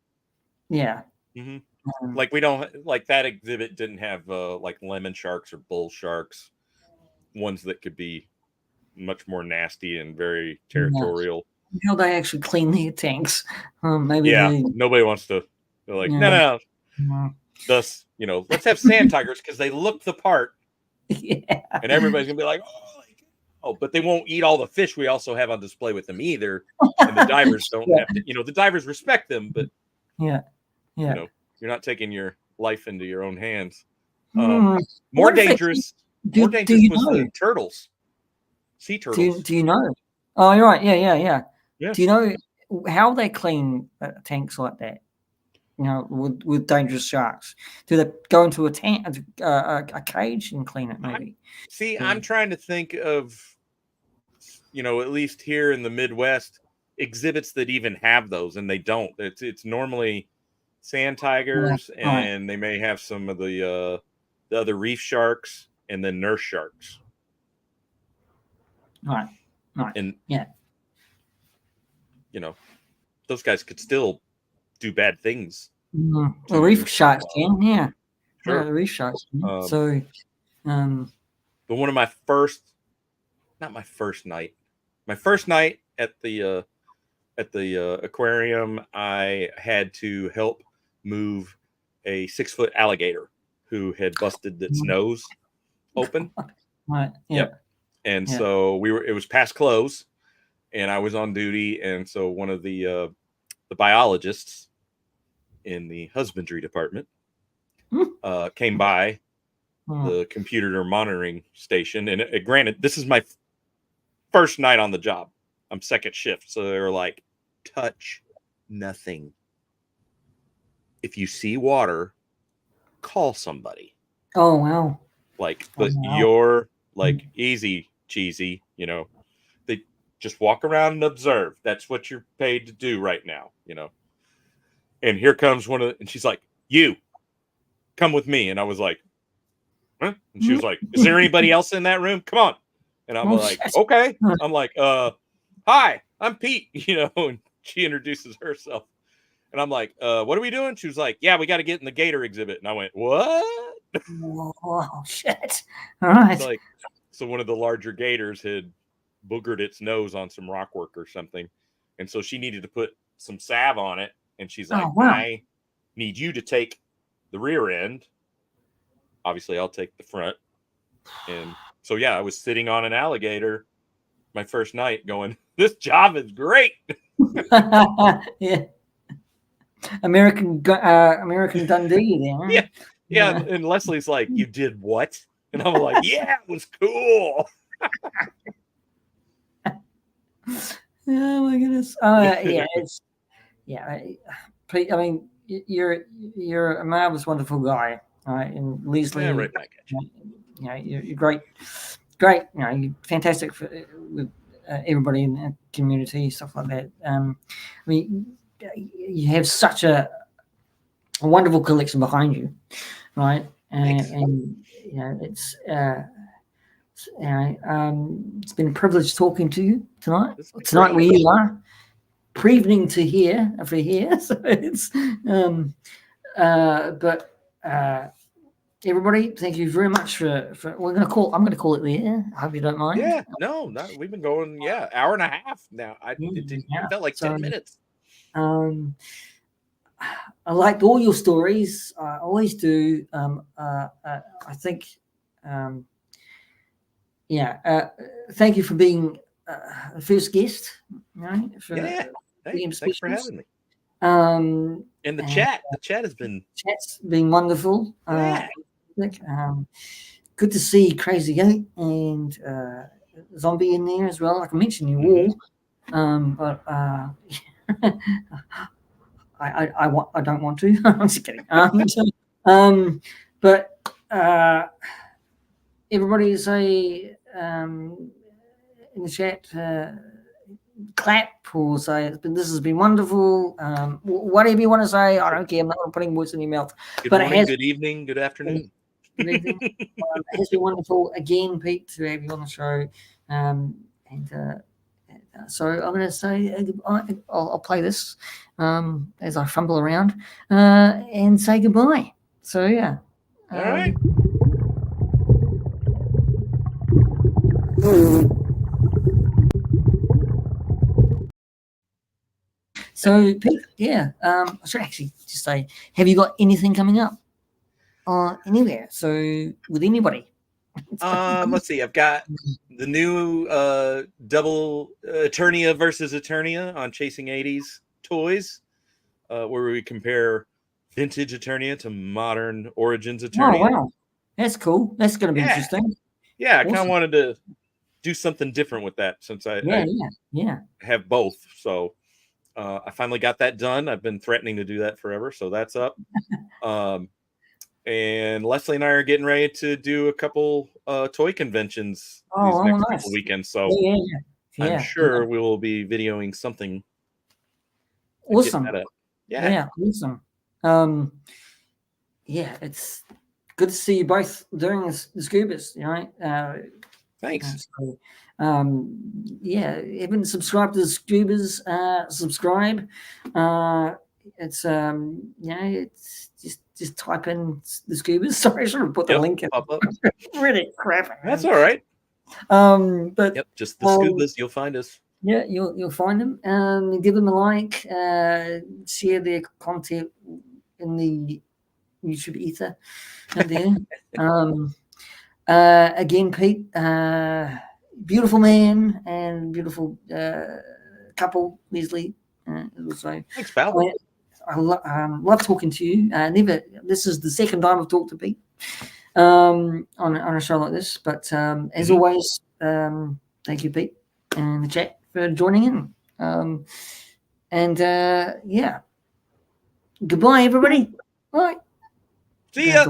Yeah. hmm Um, like we don't like that exhibit didn't have like lemon sharks or bull sharks, ones that could be much more nasty and very yeah. territorial. How they actually clean their tanks. Maybe Yeah, they. nobody wants to. They're like, no, Yeah. no, Mm. thus, let's have sand tigers because they look the part, Yeah. and everybody's gonna be like, oh, but they won't eat all the fish we also have on display with them either. And the divers don't Yeah. have to, the divers respect them, but Yeah. Yeah. you're not taking your life into your own hands. Hmm. I More wonder if dangerous, do you was know? the turtles, sea turtles. Do you know? Oh, you're right. Yeah. Yeah. Do you know how they clean tanks like that? With dangerous sharks. Do they go into a tank, a cage, and clean it? Maybe. I'm trying to think of, at least here in the Midwest, exhibits that even have those, and they don't. It's normally sand tigers, Yeah. Right. and they may have some of the other reef sharks, and then nurse sharks. Right. And Yeah. those guys could still do bad things. Well, reef sharks can. Yeah. Sure. Yeah, the reef sharks can. But one of my first, not my first night, my first night at the aquarium, I had to help move a 6-foot alligator who had busted its nose open. Right. Yeah. Yep. And so it was past close, and I was on duty, and so one of the biologists in the husbandry department Hmm. came by Hmm. the computer monitoring station. And granted, this is my first night on the job. I'm second shift. So they were like, touch nothing. If you see water, call somebody. Oh wow. Like, Oh but wow. you're like easy cheesy, they just walk around and observe. That's what you're paid to do right now. And here comes and she's like, you come with me. And I was like, huh? And she was like, is there anybody else in that room? Come on. And I'm Oh like, shit. okay. I'm like, hi, I'm Pete, and she introduces herself. And I'm like, what are we doing? She was like, yeah, we got to get in the gator exhibit. And I went, what? Oh shit. All right. Like, so one of the larger gators had boogered its nose on some rock work or something. And so she needed to put some salve on it. And she's like, Oh wow. I need you to take the rear end. Obviously, I'll take the front. And so, yeah, I was sitting on an alligator my first night going, this job is great. Yeah. American Dundee Yeah. there. Yeah. And Leslie's like, you did what? And I'm like, yeah, it was cool. Oh my goodness. Yeah, it's Pete, I mean, you're a marvelous, wonderful guy, all right? And Leslie, Yeah, right back at you. You're great, great. You're fantastic with everybody in the community, stuff like that. I mean, you have such a wonderful collection behind you, right? And it's. It's been a privilege talking to you tonight. Tonight, where you are, pre-evening to here for here. So it's, but everybody, thank you very much for. I'm going to call it there. I hope you don't mind. Yeah, no, we've been going, hour and a half now. It felt like 10 minutes. I liked all your stories. I always do. I think. Thank you for being the first guest. Right? Hey, thanks for having me. And the chat has been wonderful. Good to see Crazy Goat and Zombie in there as well. Like I mentioned, you all, but I don't want to. I'm just kidding. But everybody say in the chat. Clap or say this has been wonderful. Whatever you want to say, I don't care. I'm not putting words in your mouth. Good morning, good evening, good afternoon. Good evening. It has been wonderful again, Pete, to have you on the show. So I'm going to say I'll play this as I fumble around and say goodbye. So yeah. All right. So, Pete, I should actually just say, have you got anything coming up anywhere? So, with anybody? Let's see. I've got the new double Eternia versus Eternia on Chasing 80s Toys, where we compare vintage Eternia to modern Origins Eternia. Oh, wow. That's cool. That's going to be interesting. Yeah, I kind of wanted to do something different with that since I have both. So I finally got that done. I've been threatening to do that forever, so that's up. And Leslie and I are getting ready to do a couple toy conventions these next couple weekends. So I'm sure we will be videoing something. Awesome. Yeah. Awesome. It's good to see you both doing the scubas, Thanks. Haven't subscribed to the scubas, subscribe. It's it's just type in the scubas. Sorry, I should have put the link in. Really crap. That's all right. But just the scubas, you'll find us. Yeah, you'll find them. Give them a like. Share their content in the YouTube ether out there. Again, Pete, beautiful man and beautiful couple, Leslie. Thanks, pal. love talking to you. Never. This is the second time I've talked to Pete on a show like this. But as always, thank you, Pete, and the chat for joining in. And yeah, goodbye, everybody. Bye. See ya.